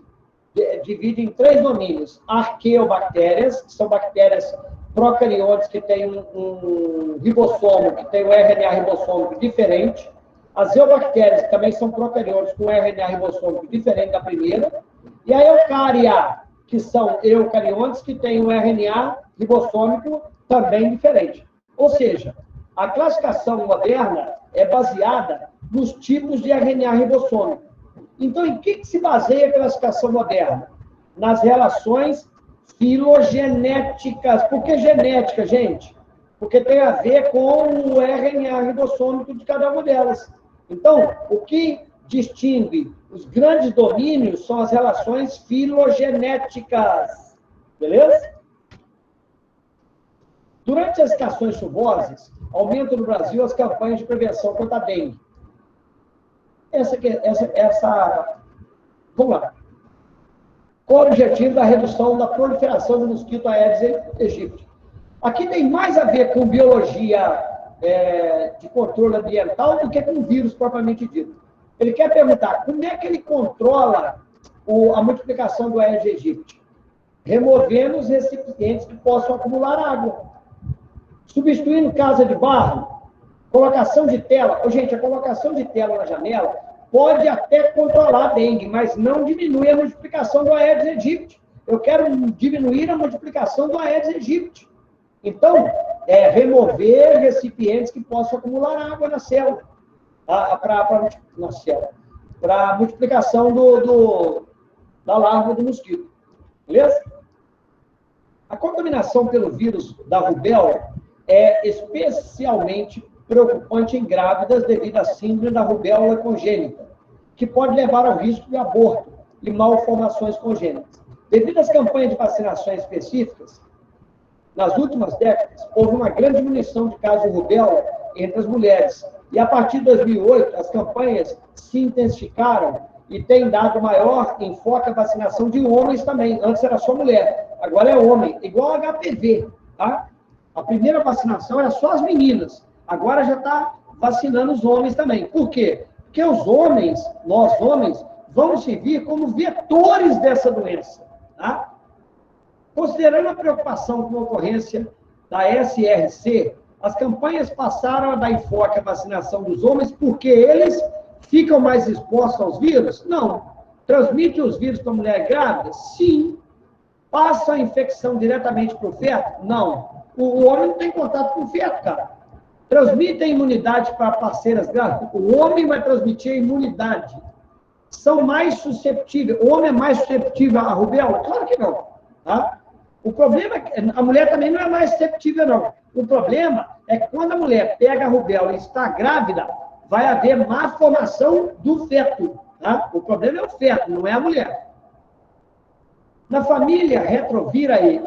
divide em 3 domínios: arqueobactérias, que são bactérias procariontes que têm um ribossomo, que tem um RNA ribossômico diferente. As eubactérias, que também são procariontes com RNA ribossômico diferente da primeira. E a eucária, que são eucariontes que têm um RNA ribossômico também diferente. Ou seja, a classificação moderna é baseada nos tipos de RNA ribossômico. Então, em que se baseia a classificação moderna? Nas relações filogenéticas. Por que genética, gente? Porque tem a ver com o RNA ribossômico de cada uma delas. Então, o que distingue os grandes domínios são as relações filogenéticas. Beleza? Durante as estações chuvosas, aumentam no Brasil as campanhas de prevenção contra a dengue. Vamos lá. Qual o objetivo da redução da proliferação do mosquito Aedes aegypti? Aqui tem mais a ver com biologia de controle ambiental do que com vírus propriamente dito. Ele quer perguntar como é que ele controla a multiplicação do Aedes aegypti? Removendo os recipientes que possam acumular água. Substituindo casa de barro, colocação de tela. Gente, a colocação de tela na janela pode até controlar a dengue, mas não diminui a multiplicação do Aedes aegypti. Eu quero diminuir a multiplicação do Aedes aegypti. Então, remover recipientes que possam acumular água na célula, para a multiplicação da larva do mosquito. Beleza? A contaminação pelo vírus da rubéola é especialmente preocupante em grávidas devido à síndrome da rubéola congênita, que pode levar ao risco de aborto e malformações congênitas. Devido às campanhas de vacinações específicas, nas últimas décadas, houve uma grande diminuição de casos de rubéola entre as mulheres. E a partir de 2008, as campanhas se intensificaram e têm dado maior enfoque à vacinação de homens também. Antes era só mulher, agora é homem. Igual ao HPV, tá? A primeira vacinação era só as meninas. Agora já está vacinando os homens também. Por quê? Porque os homens, nós homens, vamos servir como vetores dessa doença. Tá? Considerando a preocupação com a ocorrência da SRC, as campanhas passaram a dar enfoque à vacinação dos homens porque eles ficam mais expostos aos vírus? Não. Transmite os vírus para a mulher grávida? Sim. Passa a infecção diretamente para o feto? Não. O homem não tem contato com o feto, cara. Transmite a imunidade para parceiras grávidas? O homem vai transmitir a imunidade. São mais susceptíveis. O homem é mais susceptível à rubéola? Claro que não. Tá? O problema é que a mulher também não é mais susceptível, não. O problema é que quando a mulher pega a rubéola e está grávida, vai haver má formação do feto. Tá? O problema é o feto, não é a mulher. Na família Retroviridae,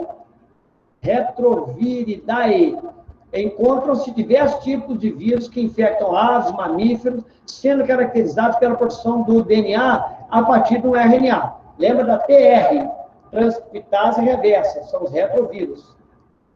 encontram-se diversos tipos de vírus que infectam aves, mamíferos, sendo caracterizados pela produção do DNA a partir do RNA. Lembra da TR, transcriptase reversa, são os retrovírus.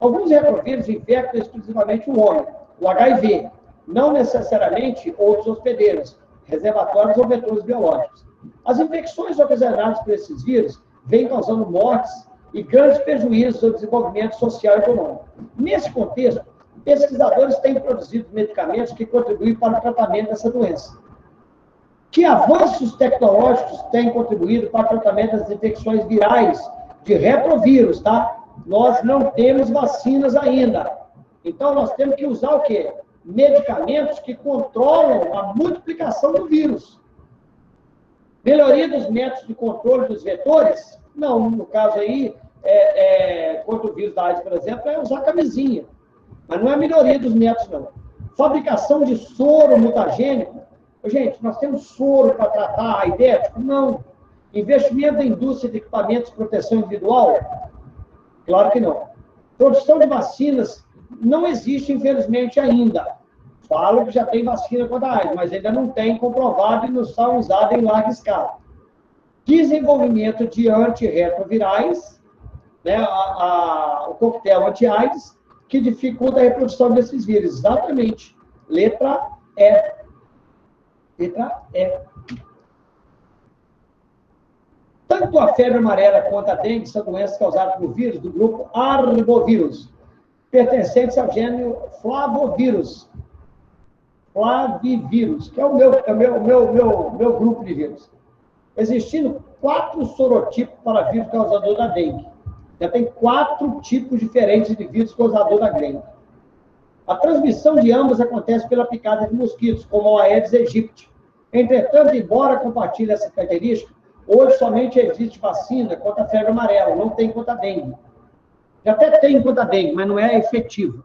Alguns retrovírus infectam exclusivamente o homem, o HIV, não necessariamente outros hospedeiros, reservatórios ou vetores biológicos. As infecções ocasionadas por esses vírus vêm causando mortes e grandes prejuízos ao desenvolvimento social e econômico. Nesse contexto, pesquisadores têm produzido medicamentos que contribuem para o tratamento dessa doença. Que avanços tecnológicos têm contribuído para o tratamento das infecções virais de retrovírus, tá? Nós não temos vacinas ainda. Então, nós temos que usar o quê? Medicamentos que controlam a multiplicação do vírus. Melhoria dos métodos de controle dos vetores? Não, no caso aí, contra o vírus da AIDS, por exemplo, é usar camisinha. Mas não é melhoria dos métodos, não. Fabricação de soro mutagênico. Gente, nós temos soro para tratar aidético? Não. Investimento da indústria de equipamentos de proteção individual? Claro que não. Produção de vacinas não existe, infelizmente, ainda. Falo que já tem vacina contra a AIDS, mas ainda não tem comprovado e não são usadas em larga escala. Desenvolvimento de antirretrovirais, né, o coquetel anti-AIDS, que dificulta a reprodução desses vírus. Exatamente. Letra E. Letra E. Tanto a febre amarela quanto a dengue são doenças causadas por vírus do grupo arbovírus, pertencentes ao gênero flavovírus, flavivírus, que é o meu grupo de vírus. Existindo 4 sorotipos para vírus causador da dengue. Já tem 4 tipos diferentes de vírus causador da dengue. A transmissão de ambos acontece pela picada de mosquitos, como a Aedes aegypti. Entretanto, embora compartilhe essa característica, hoje somente existe vacina contra a febre amarela, não tem contra a dengue. Já até tem contra a dengue, mas não é efetivo.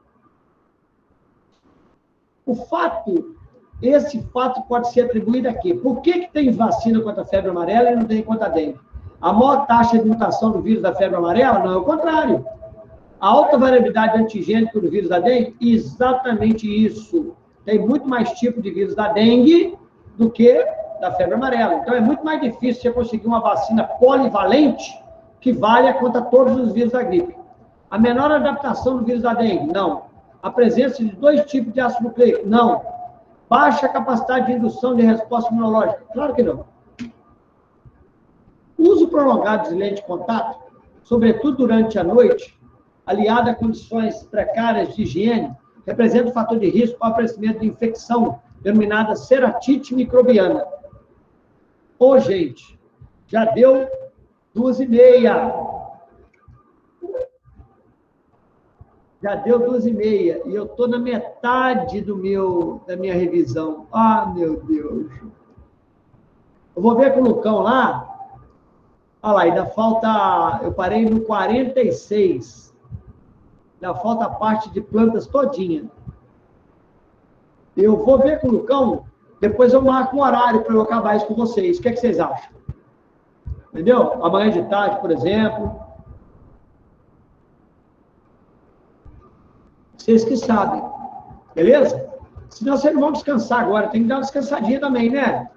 Esse fato pode ser atribuído a quê? Por que tem vacina contra a febre amarela e não tem contra a dengue? A maior taxa de mutação do vírus da febre amarela? Não, é o contrário. A alta variabilidade antigênica do vírus da dengue? Exatamente isso. Tem muito mais tipo de vírus da dengue do que da febre amarela. Então, é muito mais difícil você conseguir uma vacina polivalente que valha contra todos os vírus da gripe. A menor adaptação do vírus da dengue? Não. A presença de 2 tipos de ácido nucleico? Não. Baixa capacidade de indução de resposta imunológica? Claro que não. Uso prolongado de lente de contato, sobretudo durante a noite, aliado a condições precárias de higiene, representa um fator de risco para o aparecimento de infecção, denominada ceratite microbiana. Ô, gente, já deu 2h30. Já deu 2h30 e eu estou na metade da minha revisão. Ah, meu Deus. Eu vou ver com o Lucão lá. Olha lá, ainda falta... Eu parei no 46. Ainda falta a parte de plantas todinha. Eu vou ver com o Lucão, depois eu marco um horário para eu acabar isso com vocês. O que é que vocês acham? Entendeu? Amanhã de tarde, por exemplo. Vocês que sabem. Beleza? Senão vocês não vão descansar agora. Tem que dar uma descansadinha também, né?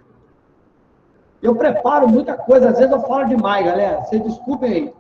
Eu preparo muita coisa. Às vezes eu falo demais, galera. Vocês desculpem aí.